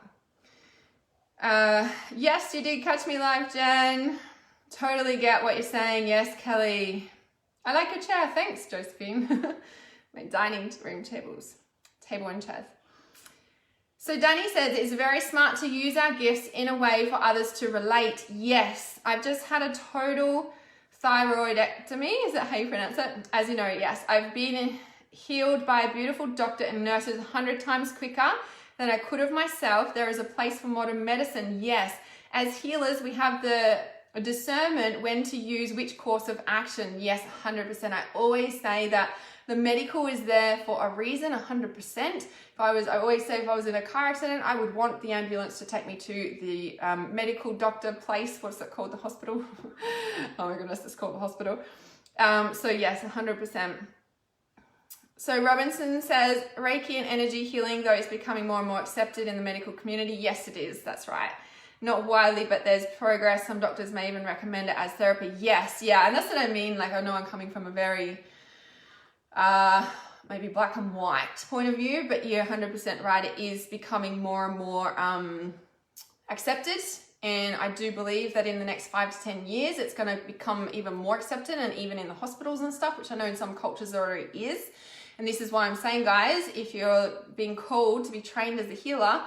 Yes, you did catch me live, Jen. Totally get what you're saying. Yes, Kelly. I like your chair. Thanks, Josephine. My dining room table and chairs. So Danny says, it's very smart to use our gifts in a way for others to relate. Yes, I've just had a total thyroidectomy. Is that how you pronounce it? As you know, yes. I've been healed by a beautiful doctor and nurses 100 times quicker than I could have myself. There is a place for modern medicine. Yes. As healers, we have the discernment when to use which course of action. Yes, 100%. I always say that the medical is there for a reason, 100%. I always say if I was in a car accident, I would want the ambulance to take me to the medical doctor place. What's it called? The hospital? Oh my goodness, it's called the hospital. So yes, 100%. So Robinson says, Reiki and energy healing, though, is becoming more and more accepted in the medical community. Yes, it is. That's right. Not widely, but there's progress. Some doctors may even recommend it as therapy. Yes, yeah, and that's what I mean. Like, I know I'm coming from a very maybe black and white point of view, but you're 100% right. It is becoming more and more accepted, and I do believe that in the next 5 to 10 years, it's going to become even more accepted, and even in the hospitals and stuff, which I know in some cultures already is. And this is why I'm saying, guys, if you're being called to be trained as a healer,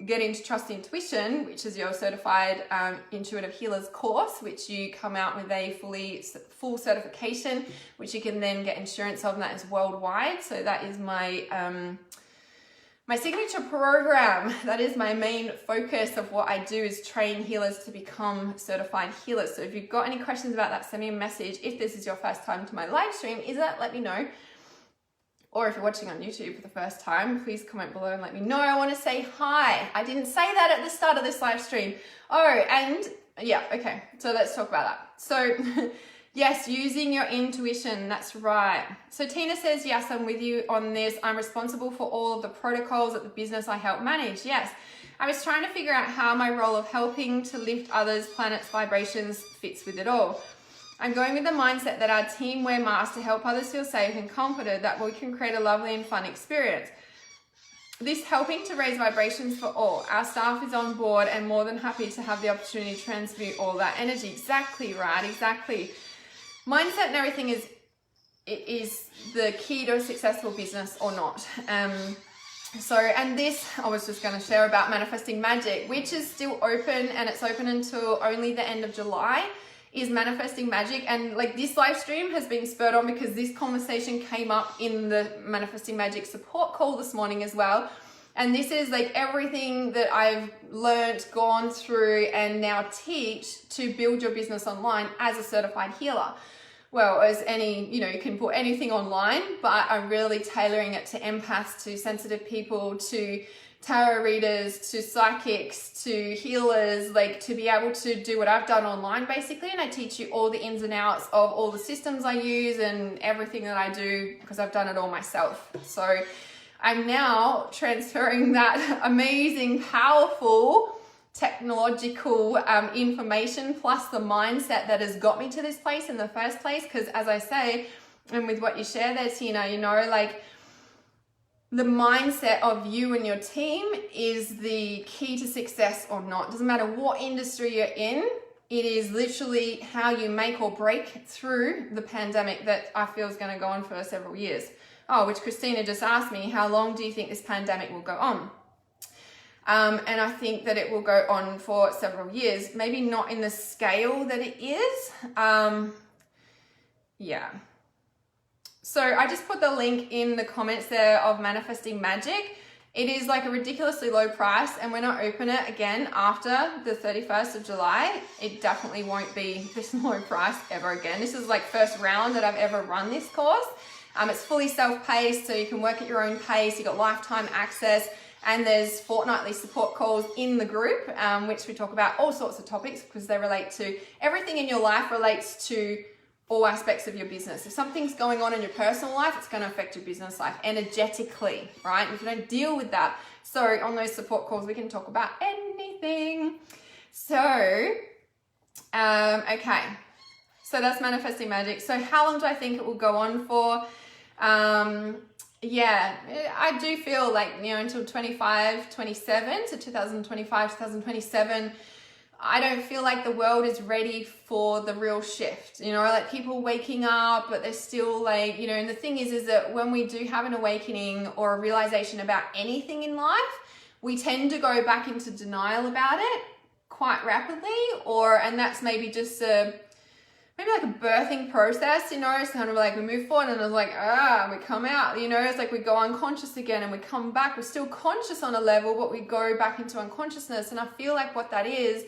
get into Trust Intuition, which is your certified intuitive healers course, which you come out with a full certification, which you can then get insurance of, and that is worldwide. So that is my my signature program. That is my main focus of what I do, is train healers to become certified healers. So if you've got any questions about that, send me a message. If this is your first time to my live stream, let me know. Or if you're watching on YouTube for the first time, please comment below and let me know. I want to say hi. I didn't say that at the start of this live stream. Oh, and yeah, okay. So let's talk about that. So yes, using your intuition, that's right. So Tina says, yes, I'm with you on this. I'm responsible for all of the protocols at the business I help manage. Yes, I was trying to figure out how my role of helping to lift others' planet's vibrations fits with it all. I'm going with the mindset that our team wear masks to help others feel safe and comforted, that we can create a lovely and fun experience. This helping to raise vibrations for all. Our staff is on board and more than happy to have the opportunity to transmute all that energy. Exactly right, exactly. Mindset and everything is the key to a successful business or not. And this, I was just going to share about Manifesting Magic, which is still open, and it's open until only the end of July. Is Manifesting Magic, and like this live stream has been spurred on because this conversation came up in the Manifesting Magic support call this morning as well. And this is like everything that I've learned, gone through, and now teach to build your business online as a certified healer. Well, as any, you can put anything online, but I'm really tailoring it to empaths, to sensitive people, to tarot readers, to psychics, to healers, like to be able to do what I've done online basically. And I teach you all the ins and outs of all the systems I use and everything that I do, because I've done it all myself. So I'm now transferring that amazing, powerful technological information plus the mindset that has got me to this place in the first place. Because as I say, and with what you share there, Tina, like the mindset of you and your team is the key to success or not. Doesn't matter what industry you're in, it is literally how you make or break through the pandemic that I feel is going to go on for several years. Oh, which Christina just asked me, how long do you think this pandemic will go on? And I think that it will go on for several years, maybe not in the scale that it is. Yeah. So I just put the link in the comments there of Manifesting Magic. It is like a ridiculously low price, and when I open it again after the 31st of July, it definitely won't be this low price ever again. This is like first round that I've ever run this course. It's fully self-paced, so you can work at your own pace. You've got lifetime access, and there's fortnightly support calls in the group, which we talk about all sorts of topics because they relate to everything in your life, relates to all aspects of your business. If something's going on in your personal life, it's going to affect your business life energetically, right? If you don't deal with that. So on those support calls, we can talk about anything. So, okay. So that's Manifesting Magic. So how long do I think it will go on for? Yeah, I do feel like, until 27, so 2025, 2027, I don't feel like the world is ready for the real shift, you know, like people waking up, but they're still like, you know, and the thing is that when we do have an awakening or a realization about anything in life, we tend to go back into denial about it quite rapidly, and that's maybe just maybe like a birthing process, you know. It's kind of like we move forward and it's like, we come out, you know, it's like we go unconscious again and we come back. We're still conscious on a level, but we go back into unconsciousness. And I feel like what that is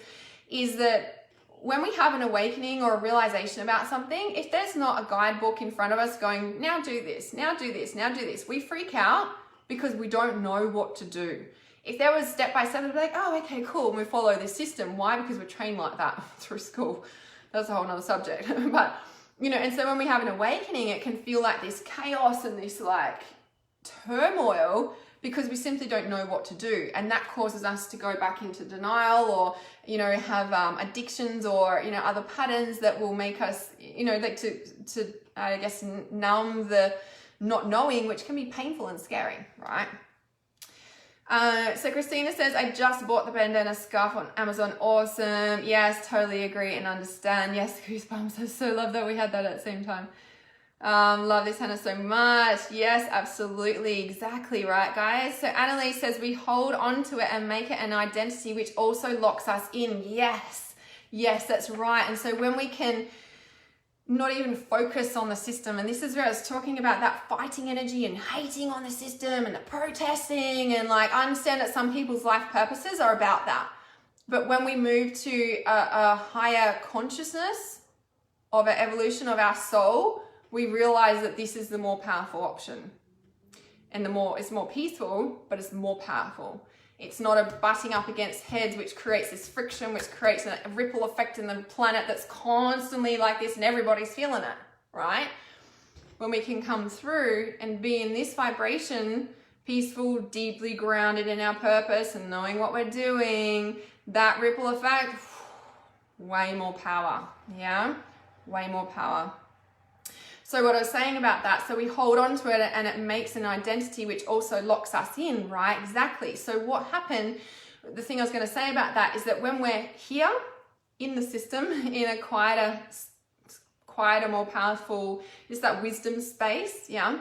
that when we have an awakening or a realization about something, if there's not a guidebook in front of us going, now do this, now do this, now do this, we freak out because we don't know what to do. If there was step by step, we'd be like, oh, okay, cool. And we follow this system. Why? Because we're trained like that through school. That's a whole nother subject. But, you know, and so when we have an awakening, it can feel like this chaos and this like turmoil because we simply don't know what to do. And that causes us to go back into denial or, you know, have addictions or, you know, other patterns that will make us, you know, like to I guess, numb the not knowing, which can be painful and scary, right? So Christina says, I just bought the bandana scarf on Amazon. Awesome. Yes, totally agree and understand. Yes, goosebumps. I so love that we had that at the same time. Love this, Hannah, so much. Yes, absolutely. Exactly right, guys. So Annalise says, we hold on to it and make it an identity, which also locks us in. Yes. Yes, that's right. And so when we can not even focus on the system, and this is where I was talking about that fighting energy and hating on the system and the protesting, and like I understand that some people's life purposes are about that, but when we move to a higher consciousness of an evolution of our soul, we realize that this is the more powerful option, and it's more peaceful, but it's more powerful. It's not a butting up against heads, which creates this friction, which creates a ripple effect in the planet that's constantly like this and everybody's feeling it, right? When we can come through and be in this vibration, peaceful, deeply grounded in our purpose and knowing what we're doing, that ripple effect, way more power, yeah? Way more power. So what I was saying about that, so we hold on to it and it makes an identity which also locks us in, right? Exactly. So what happened, the thing I was going to say about that is that when we're here in the system, in a quieter, more powerful, just that wisdom space, yeah,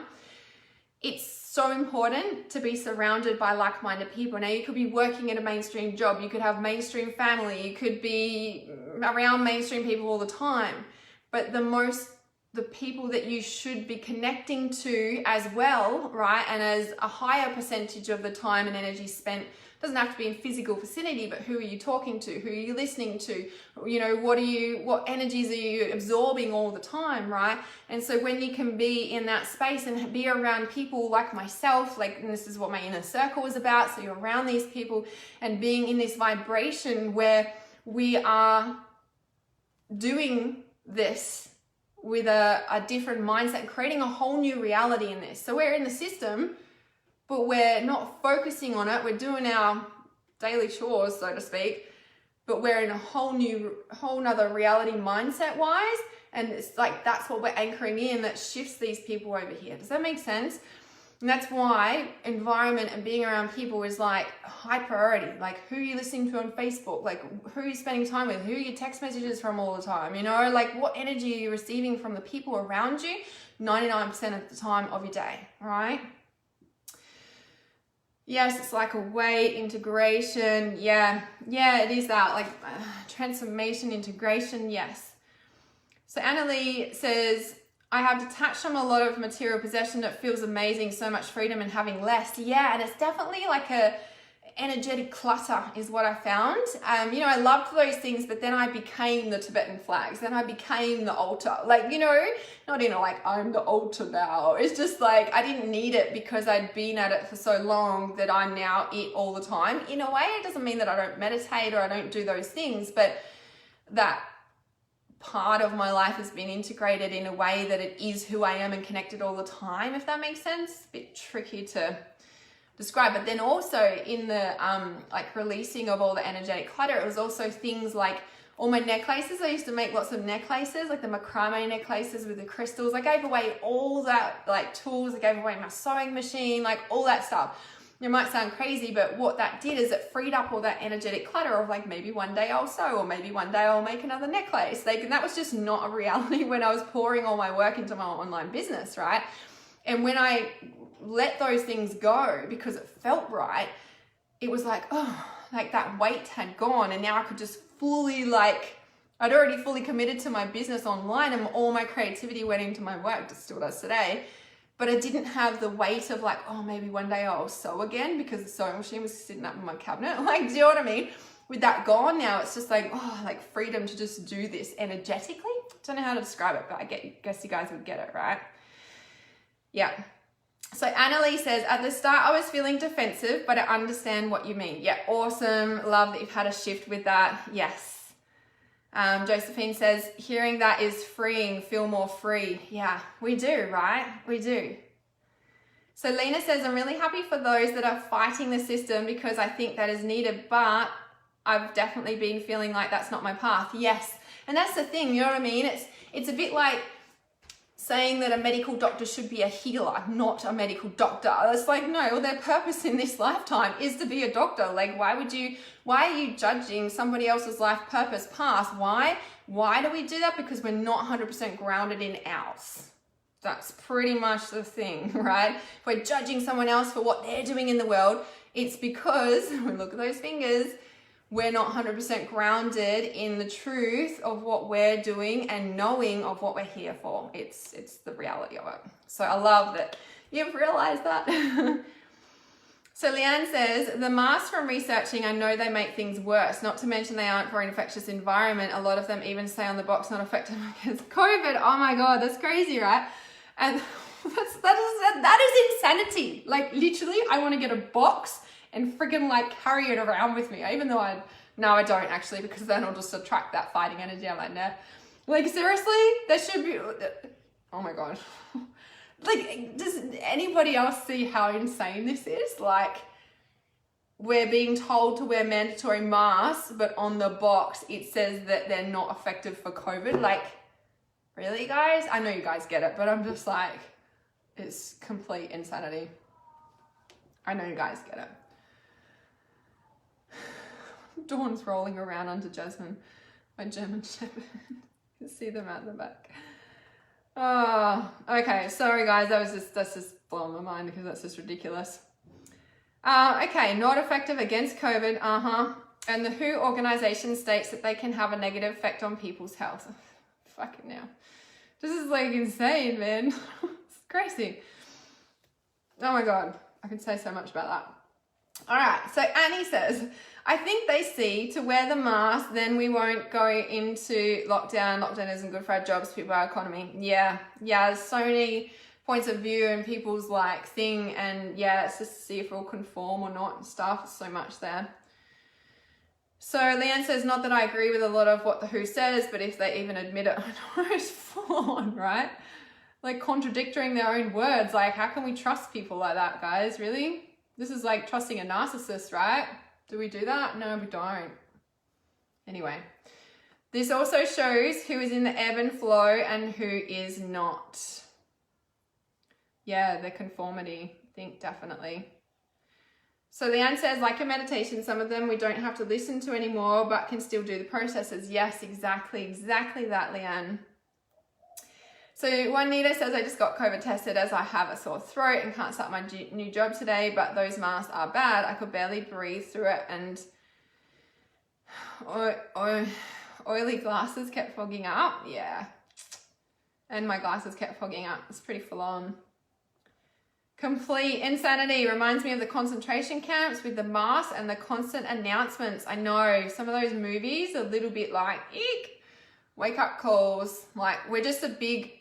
it's so important to be surrounded by like-minded people. Now, you could be working in a mainstream job, you could have mainstream family, you could be around mainstream people all the time, but the people that you should be connecting to as well, right? And as a higher percentage of the time and energy spent, doesn't have to be in physical vicinity, but who are you talking to? Who are you listening to? You know, what energies are you absorbing all the time, right? And so when you can be in that space and be around people like myself, like, and this is what my inner circle is about. So you're around these people and being in this vibration where we are doing this with a different mindset and creating a whole new reality in this. So we're in the system, but we're not focusing on it. We're doing our daily chores, so to speak, but we're in a whole nother reality mindset wise. And it's like, that's what we're anchoring in that shifts these people over here. Does that make sense? And that's why environment and being around people is like high priority. Like, who are you listening to on Facebook? Like, who are you spending time with? Who are your text messages from all the time? You know, like, what energy are you receiving from the people around you 99% of the time of your day, right? Yes, it's like a way integration. Yeah, it is that, like transformation, integration, yes. So Annalie says, I have detached from a lot of material possession that feels amazing, so much freedom and having less. Yeah, and it's definitely like a energetic clutter is what I found. You know, I loved those things, but then I became the Tibetan flags. Then I became the altar. Like, you know, not in a like, I'm the altar now. It's just like, I didn't need it because I'd been at it for so long that I'm now it all the time. In a way, it doesn't mean that I don't meditate or I don't do those things, but that part of my life has been integrated in a way that it is who I am and connected all the time, if that makes sense. A bit tricky to describe. But then also in the like releasing of all the energetic clutter, it was also things like all my necklaces. I used to make lots of necklaces, like the macrame necklaces with the crystals. I gave away all that, like tools. I gave away my sewing machine, like all that stuff. It might sound crazy, but what that did is it freed up all that energetic clutter of like, maybe one day I'll sew, or maybe one day I'll make another necklace. Like, that was just not a reality when I was pouring all my work into my online business, right? And when I let those things go because it felt right, it was like, oh, like that weight had gone, and now I could just fully, like, I'd already fully committed to my business online, and all my creativity went into my work, it still does today. But I didn't have the weight of like, oh, maybe one day I'll sew again because the sewing machine was sitting up in my cabinet. Like, do you know what I mean? With that gone now, it's just like, oh, like freedom to just do this energetically. Don't know how to describe it, but I guess you guys would get it, right? Yeah. So Annalie says, at the start, I was feeling defensive, but I understand what you mean. Yeah, awesome. Love that you've had a shift with that. Yes. Josephine says, hearing that is freeing, feel more free. Yeah, we do, right? We do. So Lena says, I'm really happy for those that are fighting the system because I think that is needed, but I've definitely been feeling like that's not my path. Yes. And that's the thing, you know what I mean? It's a bit like saying that a medical doctor should be a healer, not a medical doctor. It's like, no, well, their purpose in this lifetime is to be a doctor. Like, why are you judging somebody else's life purpose path? Why do we do that? Because we're not 100% grounded in ours. That's pretty much the thing, right? If we're judging someone else for what they're doing in the world, it's because, look at those fingers, we're not 100% grounded in the truth of what we're doing and knowing of what we're here for. It's the reality of it. So I love that you've realized that. So Leanne says, the masks from researching, I know they make things worse, not to mention they aren't for an infectious environment. A lot of them even say on the box, not effective against COVID. Oh my God, that's crazy, right? And that is insanity. Like, literally, I want to get a box and freaking like carry it around with me, even though I don't actually, because then I'll just attract that fighting energy. I'm like, nah. Like, seriously, there should be, oh my God. Like, does anybody else see how insane this is? Like, we're being told to wear mandatory masks, but on the box, it says that they're not effective for COVID. Like, really, guys? I know you guys get it, but I'm just like, it's complete insanity. I know you guys get it. Dawn's rolling around under Jasmine, my German Shepherd. You can see them at the back. Oh, okay. Sorry, guys. That's just blowing my mind because that's just ridiculous. Okay, not effective against COVID. And the WHO organization states that they can have a negative effect on people's health. Fucking now. This is like insane, man. It's crazy. Oh my God. I can say so much about that. All right. So Annie says, I think they see to wear the mask, then we won't go into lockdown. Lockdown isn't good for our jobs, people, our economy. Yeah, there's so many points of view and people's like thing, and yeah, it's just to see if we'll conform or not and stuff. There's so much there. So Leanne says, not that I agree with a lot of what the WHO says, but if they even admit it, I know it's full on, right? Like contradicting their own words. Like, how can we trust people like that, guys? Really? This is like trusting a narcissist, right? Do we do that? No, we don't. Anyway, this also shows who is in the ebb and flow and who is not. Yeah, the conformity, I think definitely. So Leanne says, like a meditation, some of them we don't have to listen to anymore, but can still do the processes. Yes, exactly that, Leanne. So Juanita says, I just got COVID tested as I have a sore throat and can't start my new job today, but those masks are bad. I could barely breathe through it, and oily glasses kept fogging up. Yeah. And my glasses kept fogging up. It's pretty full on. Complete insanity. Reminds me of the concentration camps with the masks and the constant announcements. I know some of those movies are a little bit like, eek. Wake up calls, like we're just a big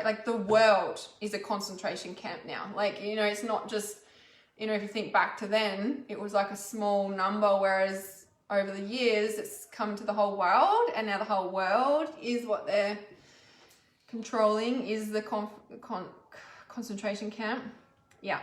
like the world is a concentration camp now. Like, you know, it's not just, you know, if you think back to then, it was like a small number, whereas over the years it's come to the whole world, and now the whole world is what they're controlling, is the concentration camp. Yeah.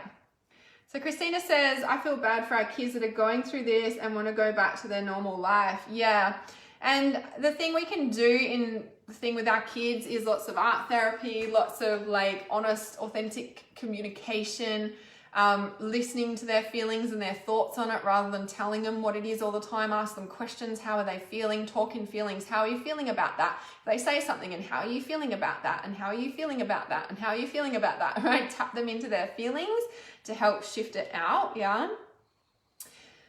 So Christina says, I feel bad for our kids that are going through this and want to go back to their normal life. Yeah. And the thing we can do in the thing with our kids is lots of art therapy, lots of like honest, authentic communication, listening to their feelings and their thoughts on it rather than telling them what it is all the time. Ask them questions. How are they feeling? Talk in feelings. How are you feeling about that? If they say something, and how are you feeling about that? And how are you feeling about that? And how are you feeling about that? Right? Tap them into their feelings to help shift it out. Yeah.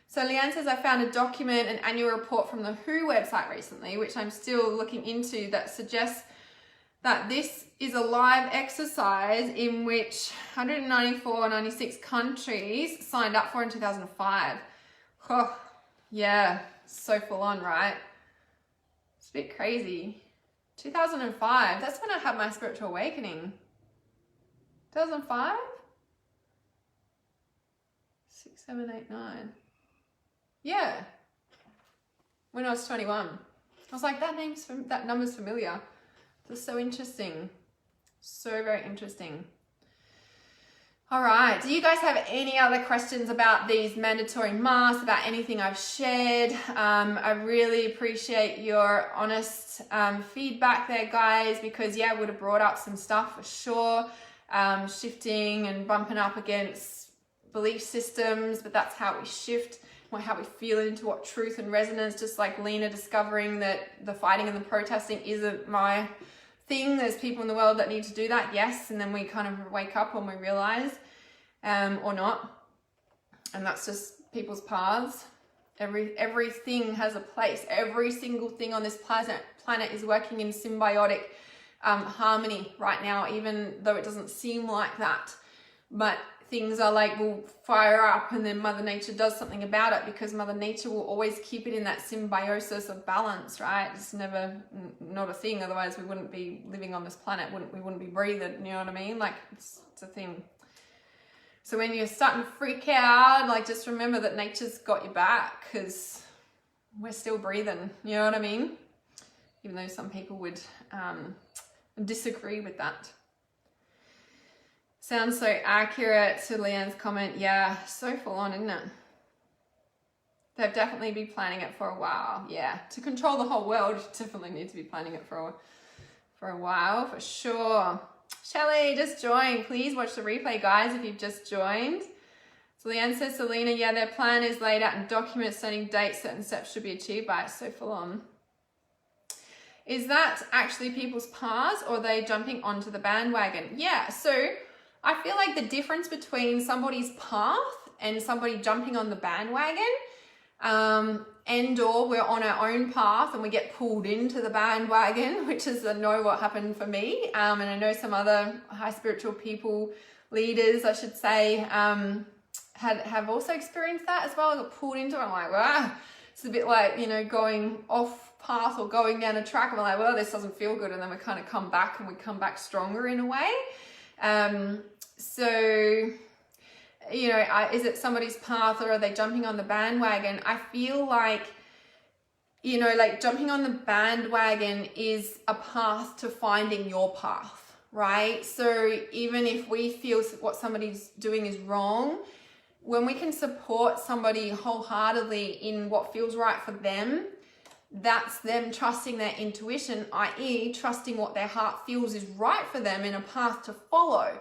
So Leanne says, I found a document, an annual report from the WHO website recently, which I'm still looking into, that suggests that this is a live exercise in which 96 countries signed up for in 2005. Oh, yeah, so full on, right? It's a bit crazy. 2005, that's when I had my spiritual awakening. 2005? 6, 7, 8, 9. Yeah, when I was 21. I was like, that number's familiar. It's so interesting. So very interesting. All right. Do you guys have any other questions about these mandatory masks, about anything I've shared? I really appreciate your honest feedback there, guys, because yeah, I would have brought up some stuff for sure. Shifting and bumping up against belief systems, but that's how we shift, how we feel into what truth and resonance, just like Lena discovering that the fighting and the protesting isn't my thing. There's people in the world that need to do that, yes, and then we kind of wake up when we realize, or not, and that's just people's paths. Everything has a place. Every single thing on this planet is working in symbiotic harmony right now, even though it doesn't seem like that. But things are like, will fire up and then Mother Nature does something about it, because Mother Nature will always keep it in that symbiosis of balance, right? It's never not a thing. Otherwise we wouldn't be living on this planet. We wouldn't be breathing, you know what I mean? Like it's a thing. So when you're starting to freak out, like just remember that nature's got your back, because we're still breathing, you know what I mean? Even though some people would disagree with that. Sounds so accurate to Leanne's comment. Yeah, so full on, isn't it? They've definitely been planning it for a while. Yeah, to control the whole world, you definitely need to be planning it for a while, for sure. Shelley, just join. Please watch the replay, guys, if you've just joined. So Leanne says, Selena, yeah, their plan is laid out in documents, setting dates, certain steps should be achieved by. It's so full on. Is that actually people's paths, or are they jumping onto the bandwagon? Yeah, so I feel like the difference between somebody's path and somebody jumping on the bandwagon, and or we're on our own path and we get pulled into the bandwagon, which is I know what happened for me, and I know some other high spiritual people, leaders, I should say, have also experienced that as well. I got pulled into it. I'm like, wow, it's a bit like, you know, going off path or going down a track. I'm like, well, this doesn't feel good, and then we kind of come back, and we come back stronger in a way. So, you know, is it somebody's path, or are they jumping on the bandwagon? I feel like, you know, like jumping on the bandwagon is a path to finding your path, right? So even if we feel what somebody's doing is wrong, when we can support somebody wholeheartedly in what feels right for them, that's them trusting their intuition, i.e. trusting what their heart feels is right for them in a path to follow.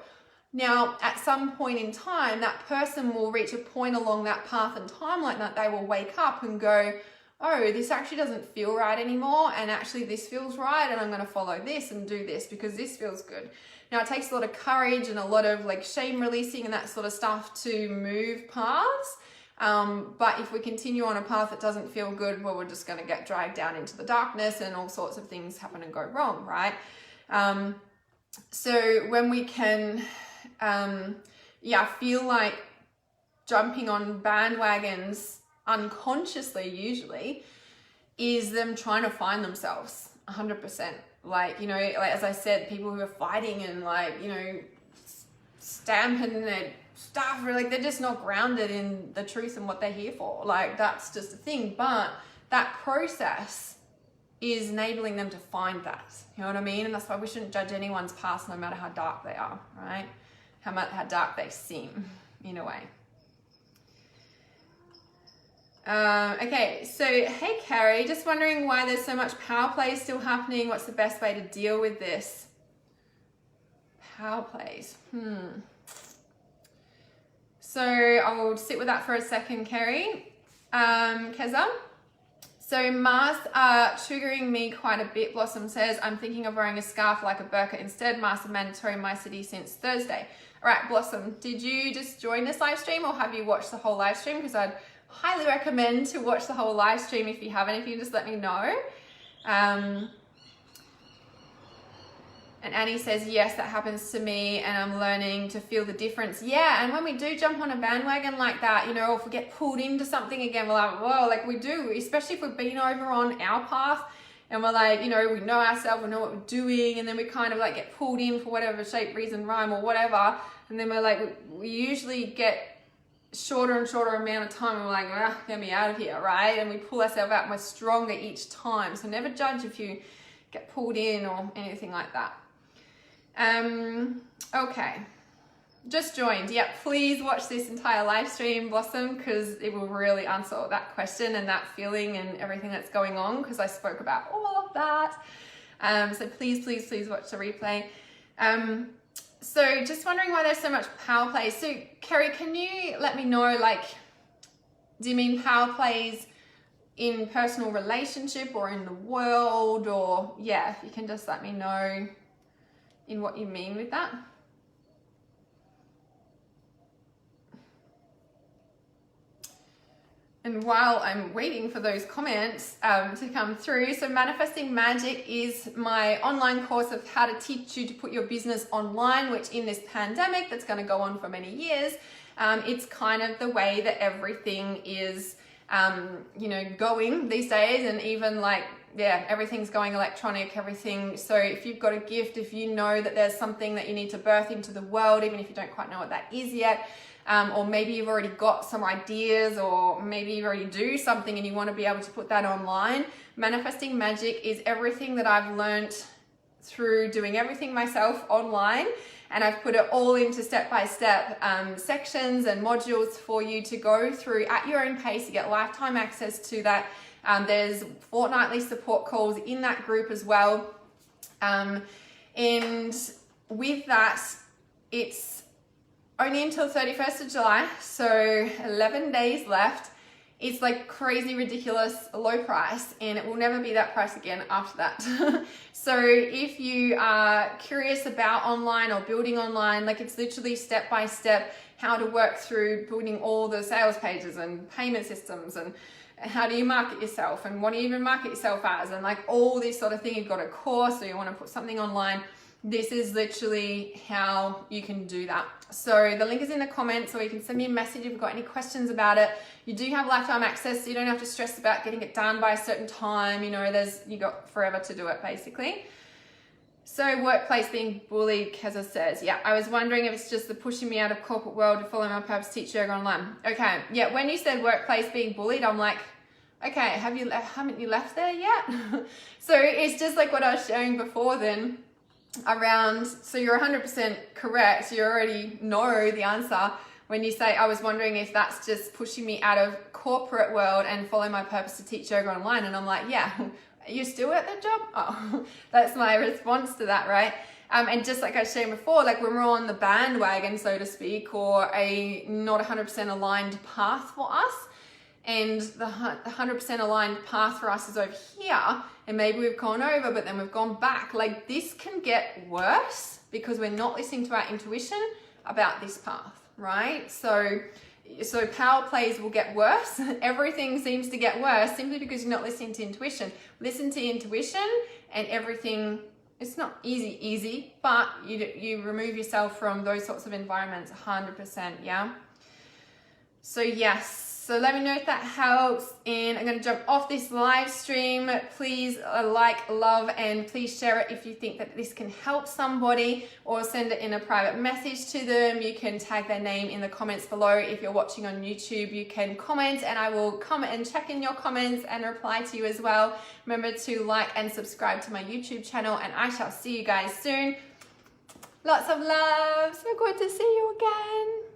Now, at some point in time, that person will reach a point along that path and timeline that they will wake up and go, oh, this actually doesn't feel right anymore, and actually this feels right, and I'm going to follow this and do this because this feels good. Now, it takes a lot of courage and a lot of like shame releasing and that sort of stuff to move paths. But if we continue on a path that doesn't feel good, well, we're just going to get dragged down into the darkness, and all sorts of things happen and go wrong, right? So when we can feel like jumping on bandwagons unconsciously usually is them trying to find themselves 100%. Like, you know, like as I said, people who are fighting and like, you know, stamping their stuff, like they're just not grounded in the truth and what they're here for. Like that's just a thing. But that process is enabling them to find that. You know what I mean? And that's why we shouldn't judge anyone's past no matter how dark they are, right? How dark they seem, in a way. Okay, so hey Carrie, just wondering why there's so much power play still happening. What's the best way to deal with this? Power plays. So I'll sit with that for a second, Kerry. Keza. So masks are triggering me quite a bit. Blossom says, I'm thinking of wearing a scarf like a burqa instead. Masks are mandatory in my city since Thursday. All right, Blossom, did you just join this live stream or have you watched the whole live stream? Because I'd highly recommend to watch the whole live stream if you haven't, if you just let me know. And Annie says, yes, that happens to me and I'm learning to feel the difference. Yeah, and when we do jump on a bandwagon like that, you know, or if we get pulled into something again, we're like, whoa, like we do, especially if we've been over on our path and we're like, you know, we know ourselves, we know what we're doing, and then we kind of like get pulled in for whatever shape, reason, rhyme or whatever. And then we're like, we usually get shorter and shorter amount of time and we're like, get me out of here, right? And we pull ourselves out and we're stronger each time. So never judge if you get pulled in or anything like that. Okay, just joined. Yep, please watch this entire live stream, Blossom, because it will really answer that question and that feeling and everything that's going on, because I spoke about all of that. So please watch the replay. So just wondering why there's so much power plays. So Kerry, can you let me know, like, do you mean power plays in personal relationship or in the world, or yeah, if you can just let me know in what you mean with that. And while I'm waiting for those comments to come through, so Manifesting Magic is my online course of how to teach you to put your business online, which in this pandemic that's going to go on for many years, it's kind of the way that everything is, you know, going these days, and even like, yeah, everything's going electronic, everything. So if you've got a gift, if you know that there's something that you need to birth into the world, even if you don't quite know what that is yet, or maybe you've already got some ideas, or maybe you already do something and you want to be able to put that online, Manifesting Magic is everything that I've learned through doing everything myself online. And I've put it all into step-by-step sections and modules for you to go through at your own pace. You get lifetime access to that. There's fortnightly support calls in that group as well. And with that, it's only until 31st of July, so 11 days left. It's like crazy, ridiculous, low price, and it will never be that price again after that. So if you are curious about online or building online, like it's literally step-by-step how to work through building all the sales pages and payment systems, and how do you market yourself, and what do you even market yourself as, and like all this sort of thing. You've got a course, or you want to put something online. This is literally how you can do that. So the link is in the comments, or you can send me a message if you've got any questions about it. You do have lifetime access, so you don't have to stress about getting it done by a certain time. You know, you got forever to do it, basically. So workplace being bullied, Keza says, yeah, I was wondering if it's just the pushing me out of corporate world to follow my purpose, teach yoga online. Okay, yeah, when you said workplace being bullied, I'm like, okay, haven't you left there yet? So it's just like what I was sharing before then around, so you're 100% correct. You already know the answer when you say, I was wondering if that's just pushing me out of corporate world and follow my purpose to teach yoga online. And I'm like, yeah, you're still at that job? Oh, that's my response to that, right? And just like I was saying before, like when we're on the bandwagon, so to speak, or a not 100% aligned path for us, and the 100% aligned path for us is over here, and maybe we've gone over, but then we've gone back. Like this can get worse because we're not listening to our intuition about this path, right? So power plays will get worse. Everything seems to get worse simply because you're not listening to intuition. Listen to intuition and everything. It's not easy, but you remove yourself from those sorts of environments 100%, yeah? So yes. So let me know if that helps, and I'm going to jump off this live stream. Please like, love, and please share it if you think that this can help somebody, or send it in a private message to them. You can tag their name in the comments below. If you're watching on YouTube, you can comment, and I will come and check in your comments and reply to you as well. Remember to like and subscribe to my YouTube channel, and I shall see you guys soon. Lots of love. So good to see you again.